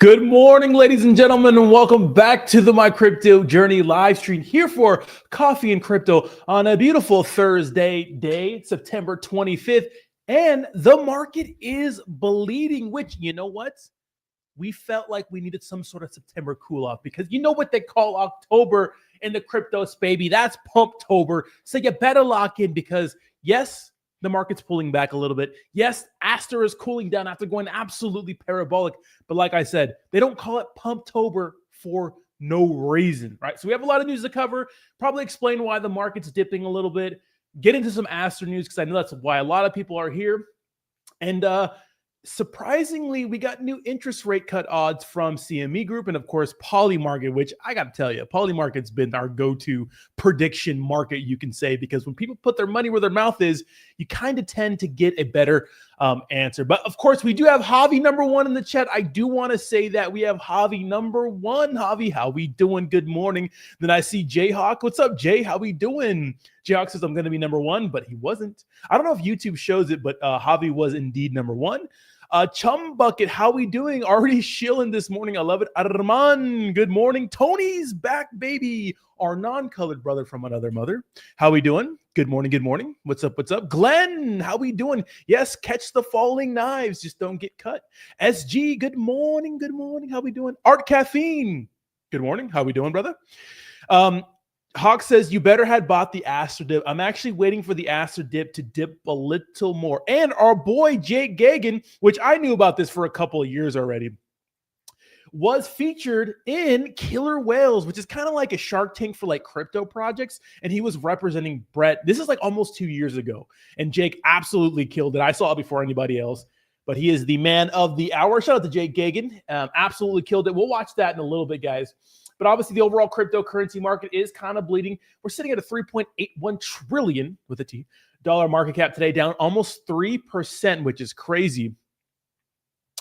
Good morning, ladies and gentlemen, and welcome back to the My Crypto Journey live stream here for Coffee and Crypto on a beautiful Thursday day, September 25th. And the market is bleeding, which, you know what? We felt like we needed some sort of September cool off because you know what they call October in the crypto space, baby. That's Pumptober. So you better lock in because, yes, the market's pulling back a little bit. Yes, Aster is cooling down after going absolutely parabolic. But like I said, they don't call it Pumptober for no reason, right? So we have a lot of news to cover. Probably explain why the market's dipping a little bit. Get into some Aster news because I know that's why a lot of people are here. And surprisingly, we got new interest rate cut odds from CME Group and, of course, Polymarket, which I got to tell you, Polymarket's been our go-to prediction market, you can say, because when people put their money where their mouth is, you kind of tend to get a better answer. But, of course, we do have Javi number one in the chat. I do want to say that we have Javi number one. Javi, how we doing? Good morning. Then I see Jayhawk. What's up, Jay? How we doing? Jayhawk says I'm going to be number one, but he wasn't. I don't know if YouTube shows it, but Javi was indeed number one. Chum Bucket, how we doing? Already shilling this morning. I love it. Arman, good morning. Tony's back, baby. Our non-colored brother from another mother. How we doing? Good morning, good morning. What's up, what's up? Glenn, how we doing? Yes, catch the falling knives. Just don't get cut. SG, good morning, good morning. How we doing? Art Caffeine, good morning. How we doing, brother? Hawk says, you better had bought the Aster dip. I'm actually waiting for the Aster dip to dip a little more. And our boy, Jake Gagan, which I knew about this for a couple of years already, was featured in Killer Whales, which is kind of like a Shark Tank for like crypto projects. And he was representing Brett. This is like almost 2 years ago. And Jake absolutely killed it. I saw it before anybody else. But he is the man of the hour. Shout out to Jake Gagan. Absolutely killed it. We'll watch that in a little bit, guys. But obviously, the overall cryptocurrency market is kind of bleeding. We're sitting at a 3.81 trillion with a T dollar market cap today, down almost 3%, which is crazy.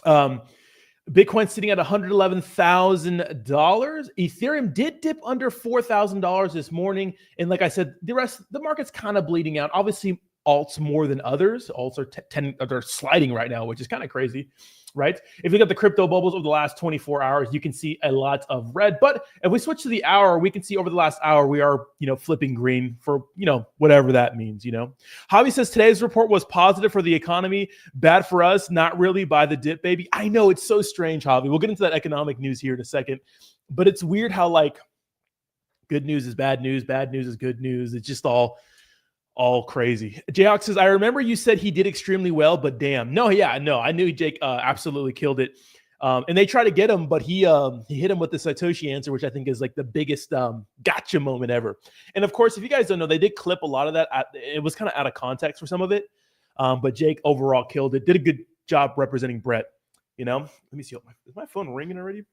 Bitcoin sitting at $111,000. Ethereum did dip under $4,000 this morning, and like I said, the market's kind of bleeding out. Obviously, alts more than others. Alts are they're sliding right now, which is kind of crazy. Right? If you look at the crypto bubbles over the last 24 hours, you can see a lot of red. But if we switch to the hour, we can see over the last hour, we are, flipping green for, whatever that means, Javi says today's report was positive for the economy, bad for us, not really by the dip, baby. I know it's so strange, Javi. We'll get into that economic news here in a second. But it's weird how good news is bad news is good news. It's just all crazy. Jayhawk says, I remember you said he did extremely well, but damn. No, I knew Jake absolutely killed it. And they tried to get him, but he hit him with the Satoshi answer, which I think is like the biggest gotcha moment ever. And of course, if you guys don't know, they did clip a lot of that. It was kind of out of context for some of it. But Jake overall killed it. Did a good job representing Brett. Let me see. Is my phone ringing already?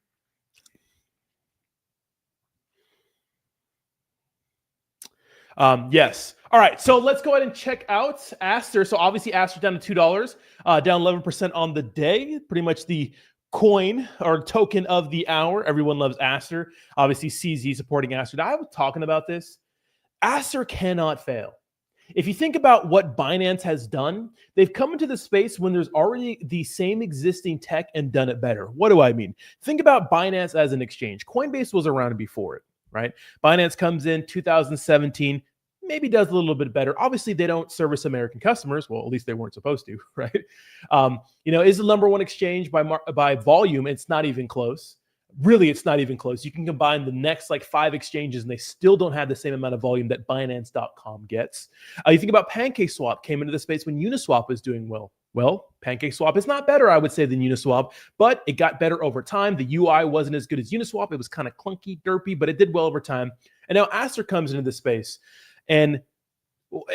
Yes. All right. So let's go ahead and check out Aster. So obviously Aster down to $2, down 11% on the day. Pretty much the coin or token of the hour. Everyone loves Aster. Obviously CZ supporting Aster. Now, I was talking about this. Aster cannot fail. If you think about what Binance has done, they've come into the space when there's already the same existing tech and done it better. What do I mean? Think about Binance as an exchange. Coinbase was around before it, right? Binance comes in 2017, maybe does a little bit better. Obviously, they don't service American customers. Well, at least they weren't supposed to, right? Is the number one exchange by volume. It's not even close. Really, it's not even close. You can combine the next 5 exchanges, and they still don't have the same amount of volume that Binance.com gets. You think about PancakeSwap came into the space when Uniswap was doing well. Well, PancakeSwap is not better, I would say, than Uniswap, but it got better over time. The UI wasn't as good as Uniswap. It was kind of clunky, derpy, but it did well over time. And now Aster comes into this space. And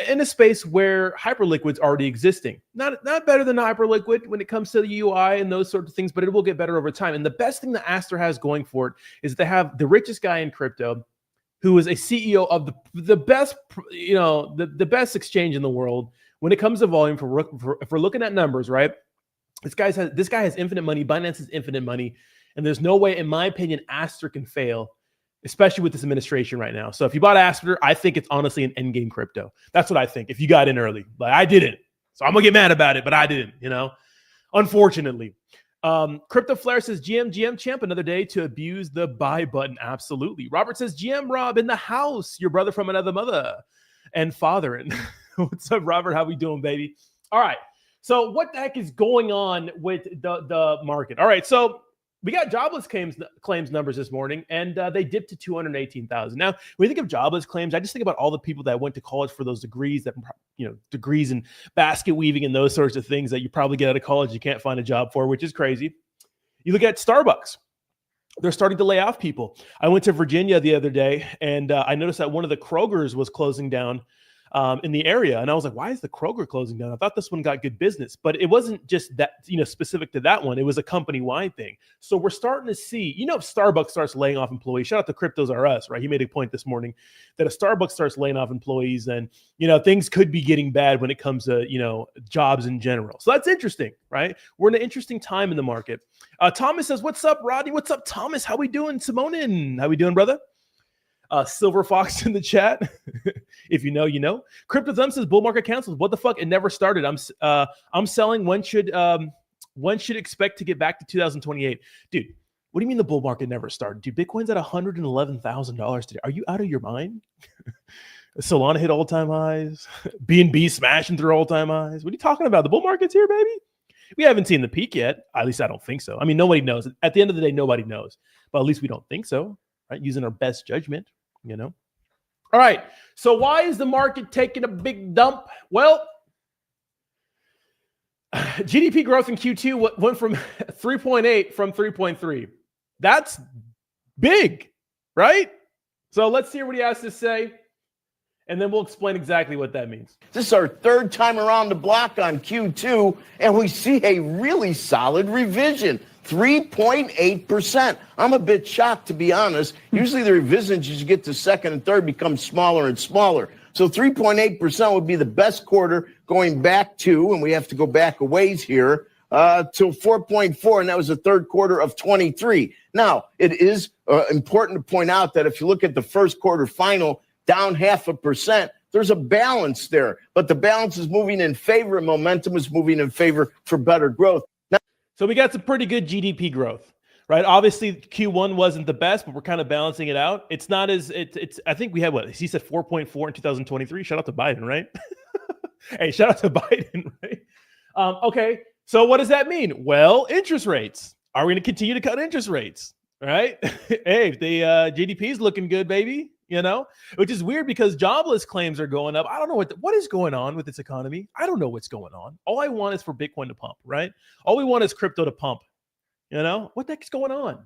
in a space where Hyperliquid's already existing. Not better than Hyperliquid when it comes to the UI and those sorts of things, but it will get better over time. And the best thing that Aster has going for it is they have the richest guy in crypto who is a CEO of the best, the best exchange in the world when it comes to volume. If we're looking at numbers, right? This guy has infinite money. Binance has infinite money. And there's no way, in my opinion, Aster can fail, especially with this administration right now. So if you bought Aster, I think it's honestly an endgame crypto. That's what I think. If you got in early, but I didn't. So I'm going to get mad about it, but I didn't, unfortunately. Crypto Flare says, GM champ, another day to abuse the buy button. Absolutely. Robert says, GM Rob in the house, your brother from another mother and father. And what's up, Robert? How we doing, baby? All right. So what the heck is going on with the market? All right. So we got jobless claims numbers this morning, and they dipped to 218,000. Now, when you think of jobless claims, I just think about all the people that went to college for those degrees, that, you know, degrees in basket weaving and those sorts of things that you probably get out of college you can't find a job for, which is crazy. You look at Starbucks. They're starting to lay off people. I went to Virginia the other day, and I noticed that one of the Krogers was closing down in the area. And I was like, why is the Kroger closing down? I thought this one got good business, but it wasn't just that, you know, specific to that one. It was a company-wide thing. So we're starting to see, you know, if Starbucks starts laying off employees, shout out to Cryptos R Us, right? He made a point this morning that if Starbucks starts laying off employees, then, you know, things could be getting bad when it comes to, you know, jobs in general. So that's interesting, right? We're in an interesting time in the market. Thomas says, what's up, Rodney? What's up, Thomas? How we doing? Simonin, how we doing, brother? Silver Fox in the chat. If you know, you know. Crypto Thumb says bull market cancels. What the fuck? It never started. I'm selling. When should expect to get back to 2028? Dude, what do you mean the bull market never started? Dude, Bitcoin's at $111,000 today. Are you out of your mind? Solana hit all-time highs. BNB smashing through all-time highs. What are you talking about? The bull market's here, baby. We haven't seen the peak yet. At least I don't think so. I mean, nobody knows. At the end of the day, nobody knows. But at least we don't think so, right? Using our best judgment, you know. All right. So why is the market taking a big dump? Well, GDP growth in Q2 went from 3.8 from 3.3. That's big, right? So let's hear what he has to say, and then we'll explain exactly what that means. This is our third time around the block on Q2, and we see a really solid revision. 3.8%. I'm a bit shocked, to be honest. Usually the revisions as you get to second and third become smaller and smaller. So 3.8% would be the best quarter going back to, and we have to go back a ways here, till 4.4, and that was the third quarter of 23. Now, it is important to point out that if you look at the first quarter final, down 0.5%, there's a balance there. But the balance is moving in favor, and momentum is moving in favor for better growth. So we got some pretty good GDP growth, right? Obviously, Q1 wasn't the best, but we're kind of balancing it out. It's not as it's. I think we had what he said 4.4 in 2023. Shout out to Biden, right? Hey, shout out to Biden, right? Okay, so what does that mean? Well, interest rates. Are we going to continue to cut interest rates? Right? Hey, if the GDP is looking good, baby. You know, which is weird because jobless claims are going up. I don't know what is going on with this economy. I don't know what's going on. All I want is for Bitcoin to pump, right? All we want is crypto to pump. You know, what the heck is going on?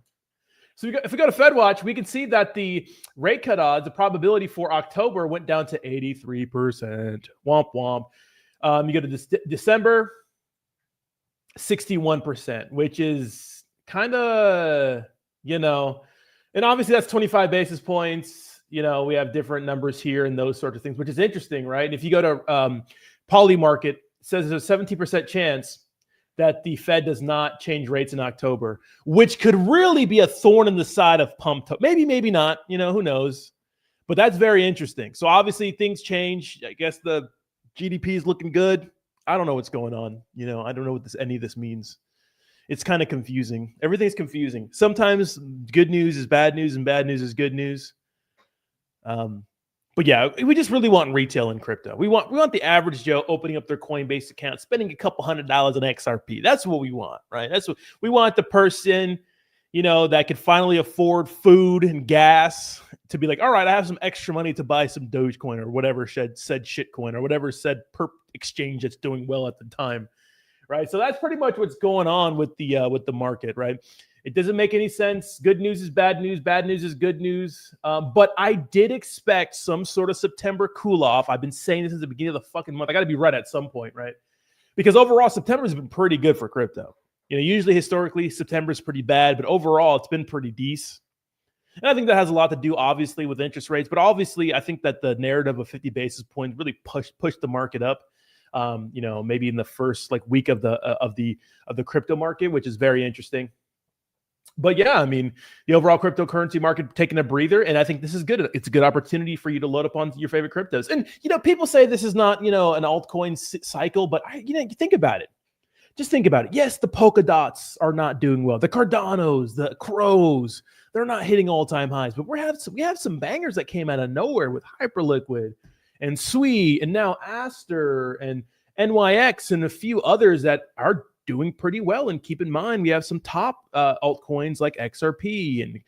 So if we go to FedWatch, we can see that the rate cut odds, the probability for October went down to 83%. Womp womp. You go to December, 61%, which is kind of, you know, and obviously that's 25 basis points. You know, we have different numbers here and those sorts of things, which is interesting, right? And if you go to Polymarket, it says there's a 17% chance that the Fed does not change rates in October, which could really be a thorn in the side of pump. Maybe, maybe not. You know, who knows? But that's very interesting. So obviously things change. I guess the GDP is looking good. I don't know what's going on. You know, I don't know what any of this means. It's kind of confusing. Everything's confusing. Sometimes good news is bad news and bad news is good news. But yeah, we just really want retail in crypto. We want the average Joe opening up their Coinbase account, spending a couple $100 on XRP. That's what we want, right? That's what we want. The person, you know, that could finally afford food and gas to be like, all right, I have some extra money to buy some Dogecoin or whatever said shitcoin or whatever said perp exchange that's doing well at the time, right? So that's pretty much what's going on with the market, right? It doesn't make any sense. Good news is bad news. Bad news is good news. But I did expect some sort of September cool off. I've been saying this since the beginning of the fucking month. I got to be right at some point, right? Because overall, September has been pretty good for crypto. You know, usually historically, September is pretty bad, but overall, it's been pretty decent. And I think that has a lot to do, obviously, with interest rates. But obviously, I think that the narrative of 50 basis points really pushed the market up. You know, maybe in the first week of the crypto market, which is very interesting. But yeah, I mean, the overall cryptocurrency market taking a breather, and I think this is good. It's a good opportunity for you to load up on your favorite cryptos. And you know, people say this is not, you know, an altcoin cycle, but you think about it. just think about it. Yes, the polka dots are not doing well. The Cardanos, the Crows, they're not hitting all-time highs, but we have some bangers that came out of nowhere with Hyperliquid and Sui and now Aster and NYX and a few others that are doing pretty well. And keep in mind, we have some top altcoins like XRP and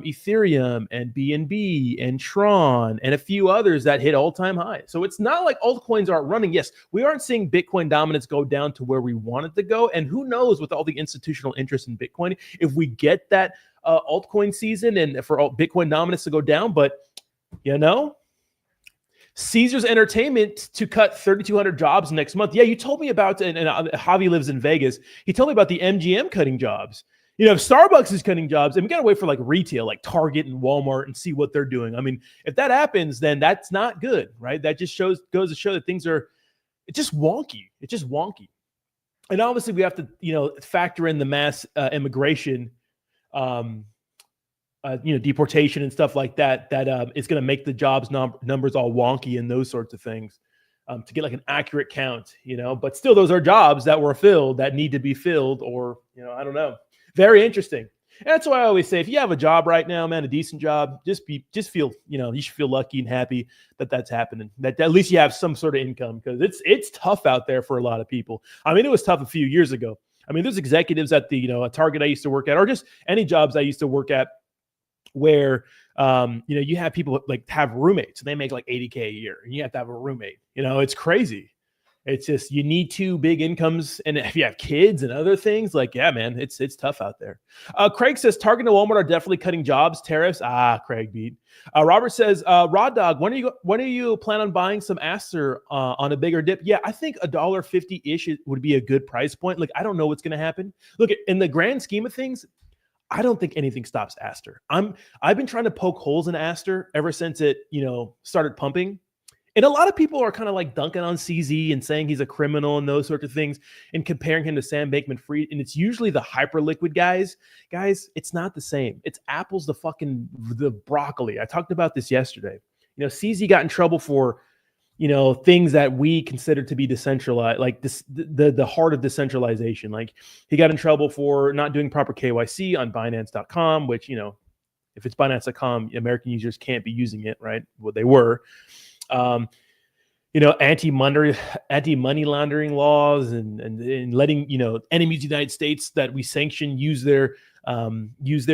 Ethereum and BNB and Tron and a few others that hit all-time highs. So it's not like altcoins aren't running. Yes, we aren't seeing Bitcoin dominance go down to where we want it to go. And who knows, with all the institutional interest in Bitcoin, if we get that altcoin season and for Bitcoin dominance to go down. But, Caesars Entertainment to cut 3,200 jobs next month. Yeah, you told me about, and Javi lives in Vegas. He told me about the MGM cutting jobs. If Starbucks is cutting jobs, and we got to wait for like retail, like Target and Walmart, and see what they're doing. I mean, if that happens, then that's not good, right? That just goes to show that things are, it's just wonky. It's just wonky. And obviously we have to, factor in the mass immigration, deportation and stuff like that, is going to make the jobs numbers all wonky and those sorts of things to get like an accurate count, but still those are jobs that were filled that need to be filled, or, I don't know. Very interesting. And that's why I always say, if you have a job right now, man, a decent job, just feel, you should feel lucky and happy that that's happening, that at least you have some sort of income, because it's tough out there for a lot of people. I mean, it was tough a few years ago. I mean, there's executives at the, a Target I used to work at, or just any jobs I used to work at, where you have people like have roommates and they make like $80K a year, and you have to have a roommate. It's crazy. It's just, you need two big incomes, and if you have kids and other things, like, yeah, man, it's tough out there. Craig says Target and Walmart are definitely cutting jobs. Tariffs, Craig beat. Robert says, Rod Dog, when are you plan on buying some Aster on a bigger dip? Yeah, I think $1.50 ish would be a good price point. Like, I don't know what's going to happen. Look, in the grand scheme of things, I don't think anything stops Aster. I've been trying to poke holes in Aster ever since it, started pumping. And a lot of people are kind of like dunking on CZ and saying he's a criminal and those sorts of things and comparing him to Sam Bankman-Fried. And it's usually the Hyperliquid guys. Guys, it's not the same. It's apples to the broccoli. I talked about this yesterday. CZ got in trouble for, things that we consider to be decentralized, like this, the heart of decentralization. Like, he got in trouble for not doing proper KYC on Binance.com, which, if it's Binance.com, American users can't be using it, right? Well, they were. Anti-money laundering laws and letting, enemies of the United States that we sanction use their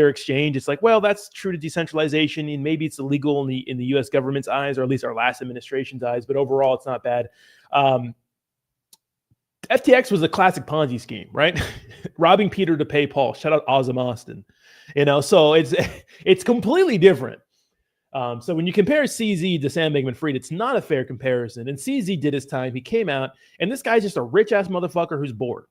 exchange. It's like, well, that's true to decentralization, and maybe it's illegal in the U.S. government's eyes, or at least our last administration's eyes, but overall it's not bad. FTX was a classic Ponzi scheme, right? Robbing Peter to pay Paul. Shout out Ozzy Austin. So it's completely different. So when you compare CZ to Sam Bankman-Fried, it's not a fair comparison. And CZ did his time. He came out, and this guy's just a rich-ass motherfucker who's bored.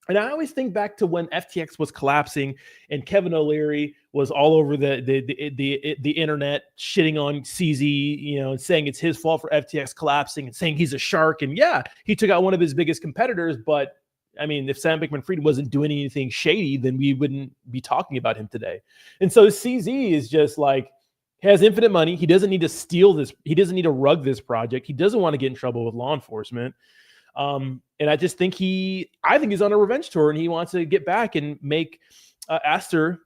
And I always think back to when FTX was collapsing and Kevin O'Leary was all over the internet shitting on CZ, and saying it's his fault for FTX collapsing and saying he's a shark. And yeah, he took out one of his biggest competitors. But I mean, if Sam Bankman-Fried wasn't doing anything shady, then we wouldn't be talking about him today. And so CZ is just like, has infinite money. He doesn't need to steal this. He doesn't need to rug this project. He doesn't want to get in trouble with law enforcement. And I just think I think he's on a revenge tour, and he wants to get back and make Aster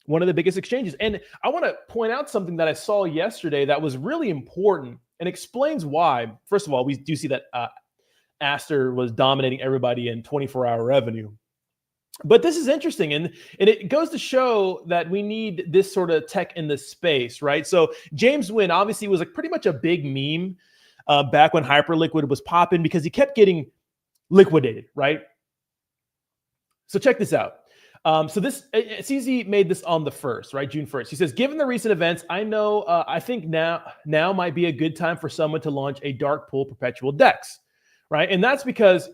one of the biggest exchanges. And I want to point out something that I saw yesterday that was really important and explains why. First of all, we do see that Aster was dominating everybody in 24-hour revenue. But this is interesting, and it goes to show that we need this sort of tech in this space, right? So James Nguyen obviously was like pretty much a big meme back when Hyperliquid was popping, because he kept getting liquidated, right? So check this out. So this CZ made this on the 1st, right? June 1st. He says, given the recent events, I think now might be a good time for someone to launch a dark pool perpetual DEX, right? And that's because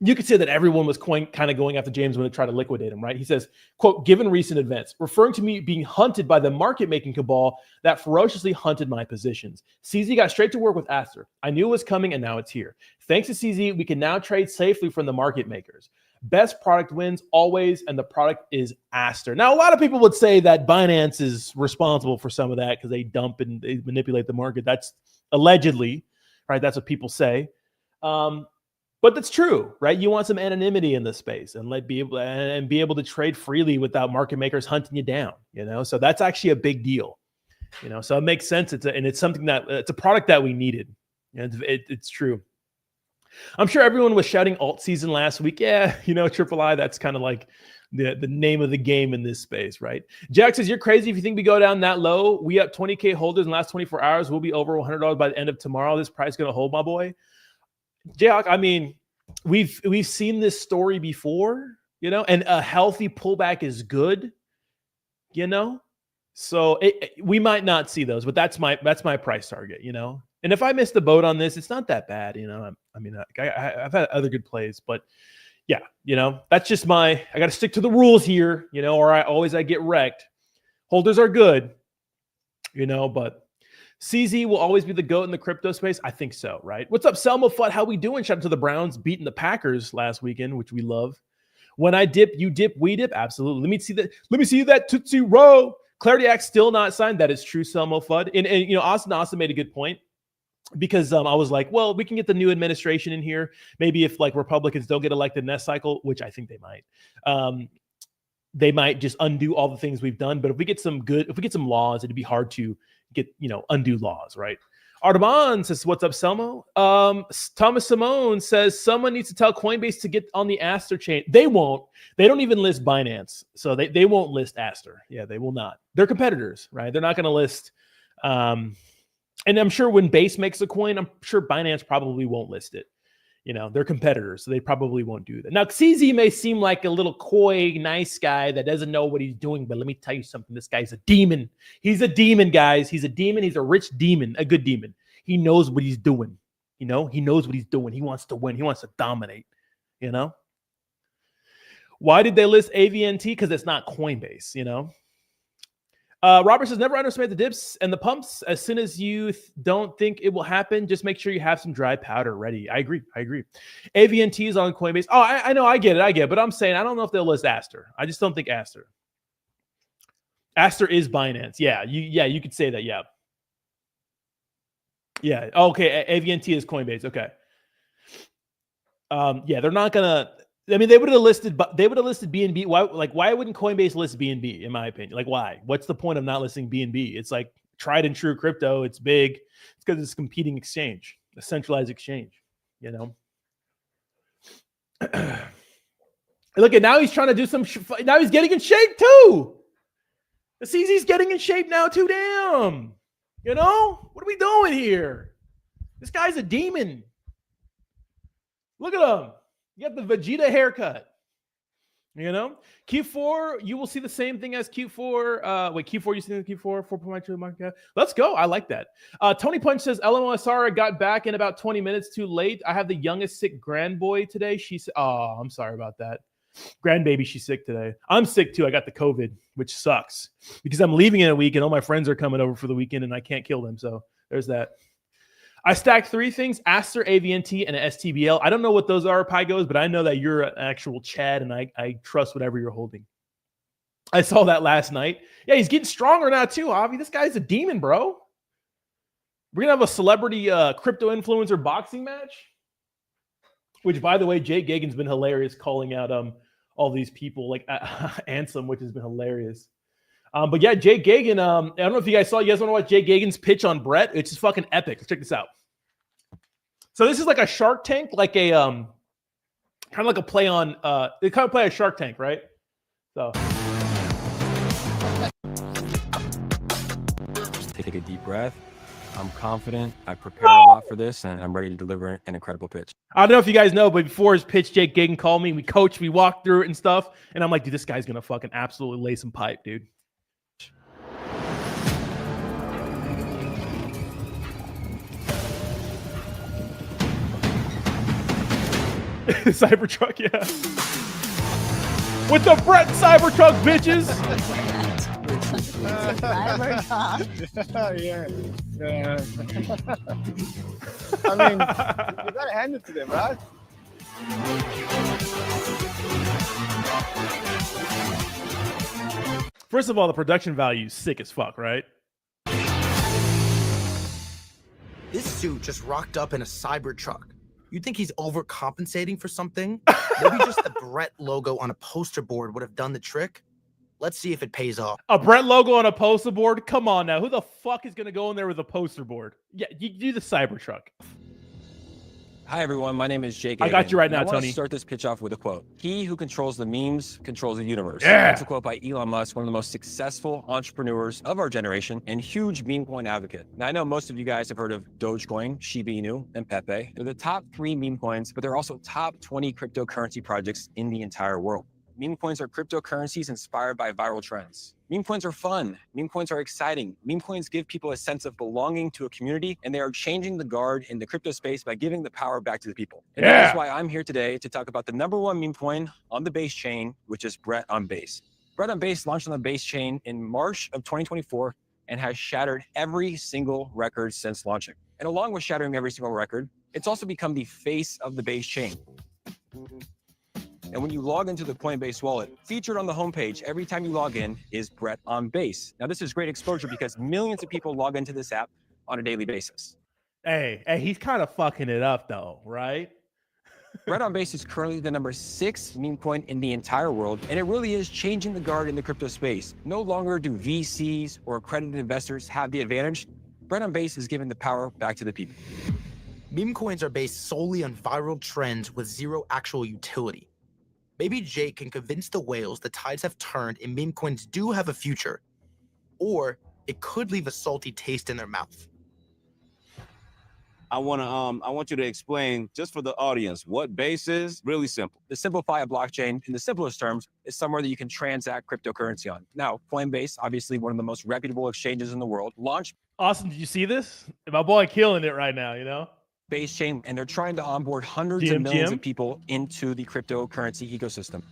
you could say that everyone was kind of going after James when they tried to liquidate him, right? He says, quote, given recent events, referring to me being hunted by the market-making cabal that ferociously hunted my positions. CZ got straight to work with Aster. I knew it was coming, and now it's here. Thanks to CZ, we can now trade safely from the market makers. Best product wins always, and the product is Aster. Now, a lot of people would say that Binance is responsible for some of that because they dump and they manipulate the market. That's allegedly, right? That's what people say. But that's true, right? You want some anonymity in this space and be able to trade freely without market makers hunting you down, So that's actually a big deal, So it makes sense. It's something it's a product that we needed. It's true. I'm sure everyone was shouting alt season last week. Yeah, Triple I, that's kind of like the name of the game in this space, right? Jack says, you're crazy if you think we go down that low. We up 20K holders in the last 24 hours. We'll be over $100 by the end of tomorrow. This price going to hold, my boy. Jack, I mean, we've seen this story before, and a healthy pullback is good, So we might not see those, but that's my price target, And if I miss the boat on this, it's not that bad, I've had other good plays, but yeah, that's just I got to stick to the rules here, or I get wrecked. Holders are good, but CZ will always be the GOAT in the crypto space. I think so, right? What's up, Selma Fudd? How we doing? Shout out to the Browns beating the Packers last weekend, which we love. When I dip, you dip, we dip. Absolutely. Let me see that Tootsie Roll. Clarity Act still not signed. That is true, Selma Fudd. And Austin also made a good point because I was like, well, we can get the new administration in here. Maybe if like Republicans don't get elected next cycle, which I think they might just undo all the things we've done. But if we get some laws, it'd be hard to get, undo laws, right? Artaban says, what's up, Selmo? Thomas Simone says, someone needs to tell Coinbase to get on the Aster chain. They won't. They don't even list Binance. So they won't list Aster. Yeah, they will not. They're competitors, right? They're not going to list. And I'm sure when Base makes a coin, I'm sure Binance probably won't list it. They're competitors, so they probably won't do that. Now, CZ may seem like a little coy, nice guy that doesn't know what he's doing, but let me tell you something. This guy's a demon. He's a demon, guys. He's a demon. He's a rich demon, a good demon. He knows what he's doing. He knows what he's doing. He wants to win. He wants to dominate, Why did they list AVNT? Because it's not Coinbase, Robert says, never underestimate the dips and the pumps. As soon as you don't think it will happen, just make sure you have some dry powder ready. I agree. AVNT is on Coinbase. Oh, I know. I get it. But I'm saying I don't know if they'll list Aster. I just don't think Aster. Aster is Binance. Yeah, you could say that. Yeah. Yeah. Okay. AVNT is Coinbase. Okay. Yeah, they're not gonna. I mean, they would have listed BNB. Why wouldn't Coinbase list BNB? In my opinion, why? What's the point of not listing BNB? It's like tried and true crypto. It's big. It's because it's a competing exchange, a centralized exchange. Look at now he's trying to do some. Now he's getting in shape too. The CZ's getting in shape now too. Damn. What are we doing here? This guy's a demon. Look at him. You got the Vegeta haircut. Q4, you will see the same thing as Q4. Q4, you see the Q4, 4.2 market cap. Let's go. I like that. Tony Punch says, LMOSR got back in about 20 minutes too late. I have the youngest sick grandboy today. She said, oh, I'm sorry about that. Grandbaby, she's sick today. I'm sick too. I got the COVID, which sucks because I'm leaving in a week and all my friends are coming over for the weekend and I can't kill them. So there's that. I stacked three things: Aster, AVNT, and an STBL. I don't know what those are, Pygos, but I know that you're an actual Chad, and I trust whatever you're holding. I saw that last night. Yeah, he's getting stronger now too, Avi. This guy's a demon, bro. We're going to have a celebrity crypto influencer boxing match, which, by the way, Jake Gagan's been hilarious calling out all these people, like Ansem, which has been hilarious. But yeah, Jake Gagan, I don't know if you guys want to watch Jake Gagan's pitch on Brett? It's just fucking epic. Let's check this out. So this is like a Shark Tank, like a kind of like a play on they kind of play a Shark Tank, right? So just take a deep breath. I'm confident. I prepared a lot for this, and I'm ready to deliver an incredible pitch. I don't know if you guys know, but before his pitch, Jake Gagan called me. We coached, we walked through it and stuff, and I'm like, dude, this guy's gonna fucking absolutely lay some pipe, dude. Cybertruck, yeah. With the Brett Cybertruck, bitches. Yeah. I mean, you gotta hand it to them, right? First of all, the production value is sick as fuck, right? This suit just rocked up in a Cybertruck. You think he's overcompensating for something? Maybe just the Brett logo on a poster board would have done the trick. Let's see if it pays off. A Brett logo on a poster board? Come on now. Who the fuck is going to go in there with a poster board? Yeah, you do the Cybertruck. Hi, everyone. My name is Jake. I got you right now, I want Tony. to start this pitch off with a quote. He who controls the memes controls the universe. Yeah. That's a quote by Elon Musk, one of the most successful entrepreneurs of our generation and huge meme coin advocate. Now, I know most of you guys have heard of Dogecoin, Shiba Inu, and Pepe. They're the top 3 meme coins, but they're also top 20 cryptocurrency projects in the entire world. Meme coins are cryptocurrencies inspired by viral trends. Meme coins are fun. Meme coins are exciting. Meme coins give people a sense of belonging to a community, and they are changing the guard in the crypto space by giving the power back to the people. And that is why I'm here today to talk about the #1 meme coin on the Base chain, which is Brett on Base. Brett on Base launched on the Base chain in March of 2024 and has shattered every single record since launching. And along with shattering every single record, it's also become the face of the Base chain. And when you log into the Coinbase wallet, featured on the homepage every time you log in is Brett on Base. Now, this is great exposure because millions of people log into this app on a daily basis. Hey, he's kind of fucking it up though, right? Brett on Base is currently the #6 meme coin in the entire world, and it really is changing the guard in the crypto space. No longer do VCs or accredited investors have the advantage. Brett on Base is giving the power back to the people. Meme coins are based solely on viral trends with zero actual utility. Maybe Jake can convince the whales the tides have turned and meme coins do have a future, or it could leave a salty taste in their mouth. I want you to explain just for the audience what Base is. Really simple. To simplify a blockchain in the simplest terms is somewhere that you can transact cryptocurrency on. Now, Coinbase, obviously one of the most reputable exchanges in the world, launched Austin, did you see this? My boy killing it right now, you know? Base chain, and they're trying to onboard hundreds of millions of people into the cryptocurrency ecosystem.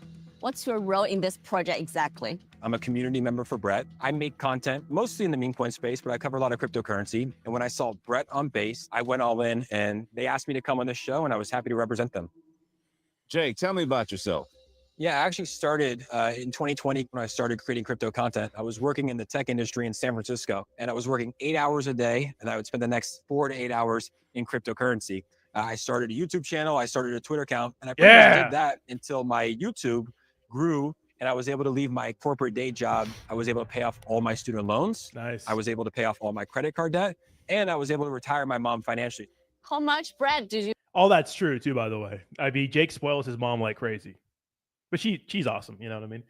What's your role in this project exactly? I'm a community member for Brett. I make content mostly in the meme coin space, but I cover a lot of cryptocurrency. And when I saw Brett on Base, I went all in, and they asked me to come on the show, and I was happy to represent them. Jake, tell me about yourself. Yeah, I actually started in 2020 when I started creating crypto content. I was working in the tech industry in San Francisco, and I was working 8 hours a day, and I would spend the next 4 to 8 hours in cryptocurrency. I started a YouTube channel, I started a Twitter account, and I pretty much did that until my YouTube grew, and I was able to leave my corporate day job. I was able to pay off all my student loans. Nice. I was able to pay off all my credit card debt, and I was able to retire my mom financially. How much bread did you? All that's true too, by the way. I mean, Jake spoils his mom like crazy. But she's awesome, you know what I mean?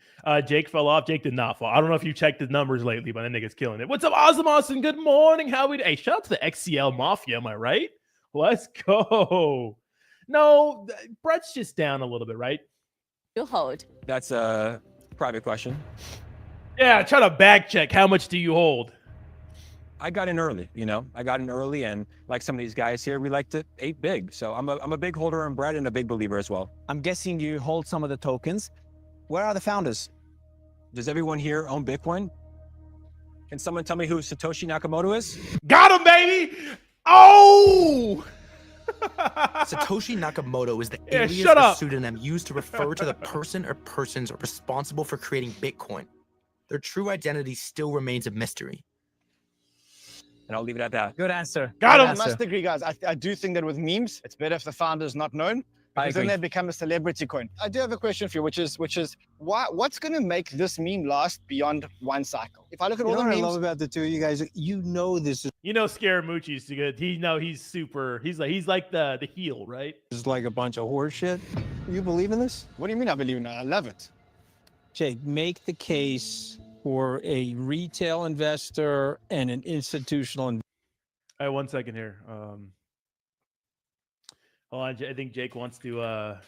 Jake fell off. Jake did not fall. I don't know if you checked the numbers lately, but that nigga's killing it. What's up, Awesome Austin? Good morning. How we? Hey, shout out to the XCL Mafia. Am I right? Let's go. No, Brett's just down a little bit, right? You hold. That's a private question. Yeah, try to back check. How much do you hold? I got in early, I got in early, and like some of these guys here, we like to ape big. So I'm a big holder in Brett and a big believer as well. I'm guessing you hold some of the tokens. Where are the founders? Does everyone here own Bitcoin? Can someone tell me who Satoshi Nakamoto is? Got him, baby! Oh! Satoshi Nakamoto is the Yeah, alias shut or up. pseudonym used to refer to the person or persons responsible for creating Bitcoin. Their true identity still remains a mystery. And I'll leave it at that. Good answer. Got Good him. I answer. must agree, guys. I do think that with memes, it's better if the founder is not known, because then agree. they become a celebrity coin. I do have a question for you, which is what's going to make this meme last beyond one cycle? If I look at You all know the what I memes, love about the two of you guys? You know this You know Scaramucci's too good. He's super. He's like the heel, right? is like a bunch of horse shit. You believe in this? what do you mean I believe in it? I love it. Jake, make the case for a retail investor and an institutional investor. All right, 1 second here. Hold on. I think Jake wants to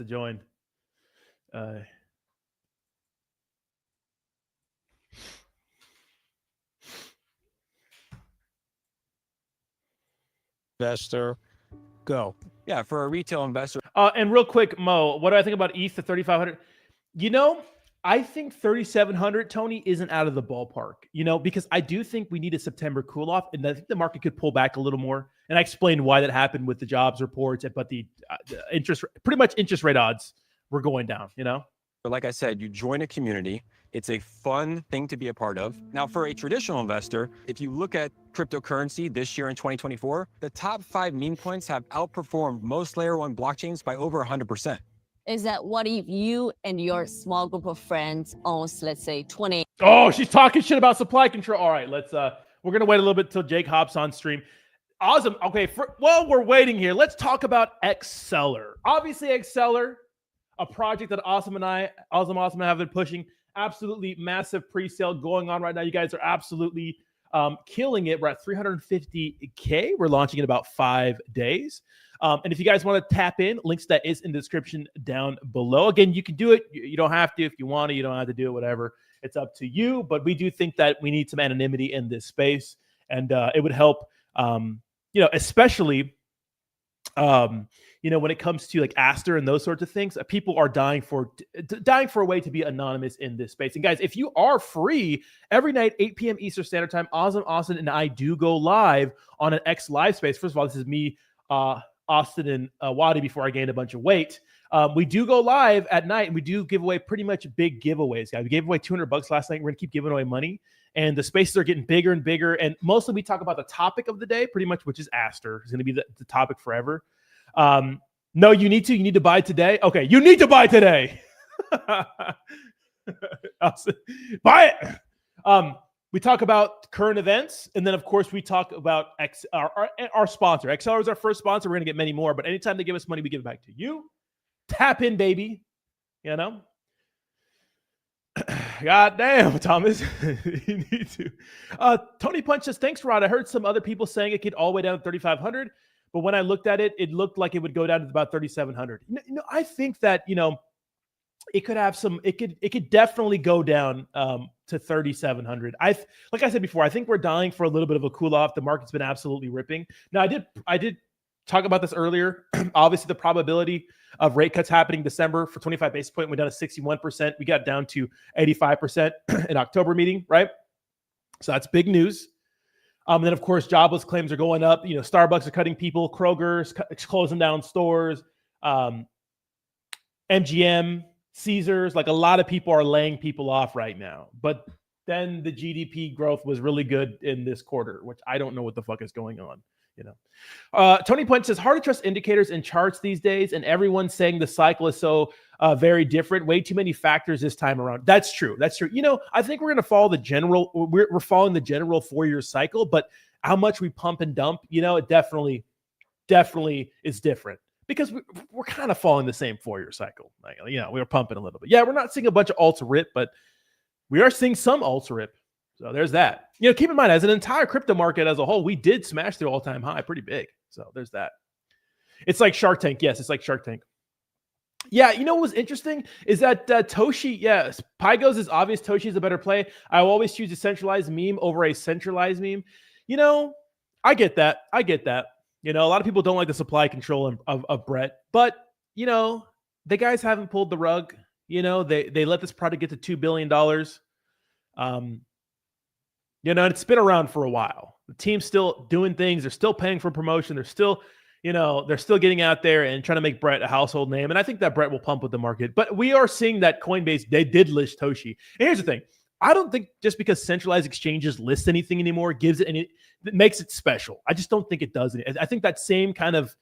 join. Go. Yeah, for a retail investor, And real quick, Mo, what do I think about ETH to 3,500? I think 3,700, Tony, isn't out of the ballpark, because I do think we need a September cool off, and I think the market could pull back a little more. And I explained why that happened with the jobs reports, but the interest rate odds were going down, but like I said, you join a community. It's a fun thing to be a part of. Now, for a traditional investor, if you look at cryptocurrency this year in 2024, the top 5 meme coins have outperformed most layer 1 blockchains by over 100%. Is that what if you and your small group of friends owns, let's say, 20? Oh, she's talking shit about supply control. All right, let's we're gonna wait a little bit till Jake hops on stream. Awesome. Okay, while we're waiting here, let's talk about Exceller. Obviously, Exceller, a project that Awesome and I have been pushing. Absolutely massive pre-sale going on right now. You guys are absolutely killing it. We're at 350K. We're launching in about 5 days. And if you guys want to tap in, links that is in the description down below. Again, you can do it. You don't have to. If you want to, you don't have to do it, whatever. It's up to you. But we do think that we need some anonymity in this space. And it would help, especially, when it comes to like Aster and those sorts of things. People are dying for a way to be anonymous in this space. And guys, if you are free, every night, 8 p.m. Eastern Standard Time, Austin and I do go live on an X live space. First of all, this is me, Austin and Wadi before I gained a bunch of weight. We do go live at night and we do give away pretty much big giveaways, guys. We gave away $200 last night. We're going to keep giving away money, and the spaces are getting bigger and bigger. And mostly we talk about the topic of the day, pretty much, which is Aster. It's going to be the topic forever. No, you need to buy today. Okay. You need to buy today. Buy it. We talk about current events, and then of course we talk about our sponsor. Exceller is our first sponsor. We're gonna get many more, but anytime they give us money, we give it back to you. Tap in, baby. You know. God damn, Thomas. You need to. Tony Punch says, "Thanks, Rod. I heard some other people saying it could all the way down to 3,500, but when I looked at it, it looked like it would go down to about 3,700. I think that it could have some. It could definitely go down to 3,700. Like I said before, I think we're dying for a little bit of a cool off. The market's been absolutely ripping. Now, I did talk about this earlier. Obviously, the probability of rate cuts happening December for 25 basis point went down to 61%. We got down to 85% in October meeting, right? So that's big news. And then, of course, jobless claims are going up. Starbucks are cutting people. Kroger's closing down stores. MGM, Caesars, like a lot of people are laying people off right now. But then the GDP growth was really good in this quarter, which I don't know what the fuck is going on. Tony Punch says, hard to trust indicators and charts these days, and everyone's saying the cycle is so very different. Way too many factors this time around. That's true. I think we're going to follow the general. We're following the general 4-year cycle, but how much we pump and dump, it definitely is different. Because we're kind of following the same 4-year cycle. We were pumping a little bit. Yeah, we're not seeing a bunch of alts rip, but we are seeing some alts rip. So there's that. Keep in mind, as an entire crypto market as a whole, we did smash the all-time high pretty big. So there's that. It's like Shark Tank. Yes, it's like Shark Tank. Yeah, what was interesting is that Toshi, yes, Pygos is obvious. Toshi is a better play. I will always choose a centralized meme over a centralized meme. I get that. A lot of people don't like the supply control of Brett, but the guys haven't pulled the rug. They let this product get to $2 billion. And it's been around for a while. The team's still doing things. They're still paying for promotion. They're still getting out there and trying to make Brett a household name. And I think that Brett will pump with the market. But we are seeing that Coinbase, they did list Toshi. And here's the thing. I don't think just because centralized exchanges list anything anymore that makes it special. I just don't think it does. I think that same kind of,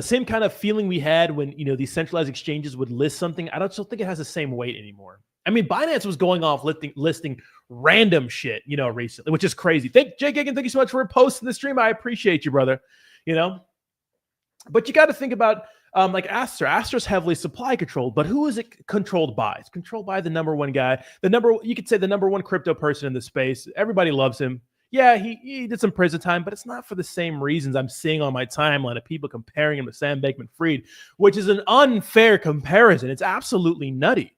same kind of feeling we had when, these centralized exchanges would list something. I don't think it has the same weight anymore. I mean, Binance was going off listing random shit, recently, which is crazy. Jay Gagan, thank you so much for posting the stream. I appreciate you, brother. But you got to think about like Aster. Aster's heavily supply controlled, but who is it controlled by? It's controlled by the number one guy, you could say the number one crypto person in the space. Everybody loves him. Yeah, he did some prison time, but it's not for the same reasons I'm seeing on my timeline of people comparing him to Sam Bankman-Fried, which is an unfair comparison. It's absolutely nutty.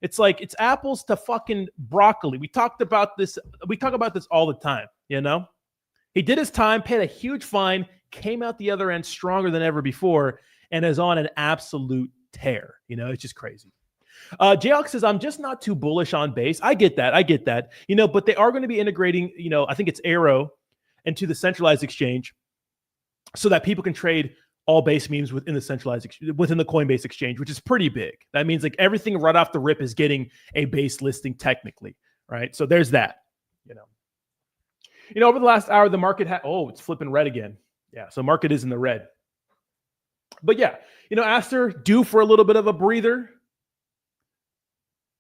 It's like it's apples to fucking broccoli. We talk about this all the time, He did his time, paid a huge fine, came out the other end stronger than ever before, and is on an absolute tear. It's just crazy. J-Ox says, I'm just not too bullish on base. I get that. But they are going to be integrating, I think it's Arrow into the centralized exchange so that people can trade all base memes within the within the Coinbase exchange, which is pretty big. That means like everything right off the rip is getting a base listing technically, right? So there's that, You know, over the last hour, the market had, oh, it's flipping red again. Yeah, so market is in the red. But yeah, you know, Aster due for a little bit of a breather.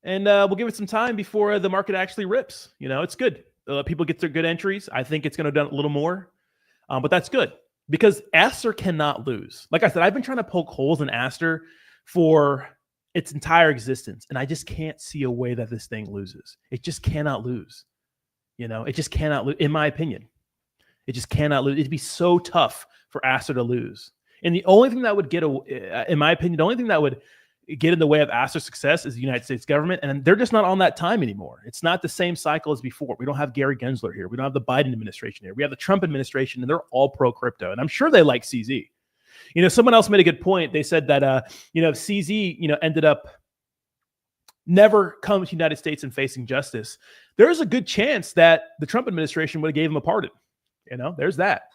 And we'll give it some time before the market actually rips. You know, it's good. People get their good entries. I think it's going to do a little more. But that's good because Aster cannot lose. Like I said, I've been trying to poke holes in Aster for its entire existence. And I just can't see a way that this thing loses. It just cannot lose. You know, it just cannot lose, in my opinion. It just cannot lose. It'd be so tough for Aster to lose. And the only thing that would get, in my opinion, the only thing that would get in the way of Aster's success is the United States government. And they're just not on that time anymore. It's not the same cycle as before. We don't have Gary Gensler here. We don't have the Biden administration here. We have the Trump administration, and they're all pro-crypto. And I'm sure they like CZ. You know, someone else made a good point. They said that, you know, if CZ, you know, ended up never coming to the United States and facing justice, there's a good chance that the Trump administration would have gave him a pardon. You know, there's that.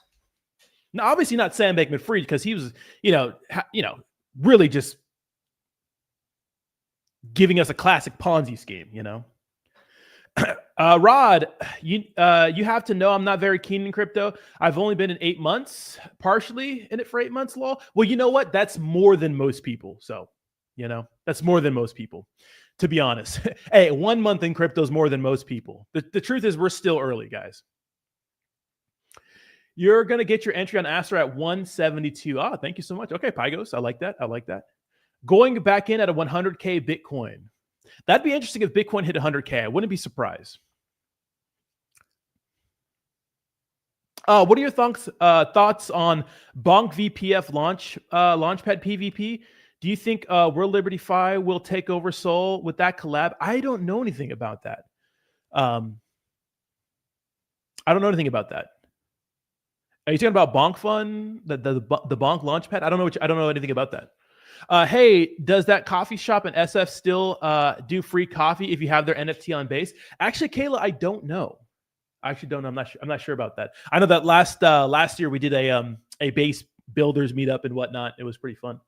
Now, obviously not Sam Bankman-Fried because he was, you know, really just giving us a classic Ponzi scheme, you know. Rod, you have to know I'm not very keen in crypto. I've only been in 8 months, partially in it for 8 months, lol. Well, you know what? That's more than most people. So, you know, that's more than most people, to be honest. Hey, 1 month in crypto is more than most people. The truth is we're still early, guys. You're going to get your entry on Aster at 172. Ah, thank you so much. Okay, Pygos. I like that. I like that. Going back in at a 100K Bitcoin. That'd be interesting if Bitcoin hit 100K. I wouldn't be surprised. What are your thoughts on Bonk VPF Launchpad PvP? Do you think World Liberty Fi will take over Sol with that collab? I don't know anything about that. I don't know anything about that. Are you talking about Bonk Fun, the Bonk Launchpad? I don't know anything about that. Hey, does that coffee shop in SF still do free coffee if you have their NFT on base? Actually, Kayla, I don't know. I actually don't know. I'm not sure about that. I know that last year we did a base builders meetup and whatnot. It was pretty fun.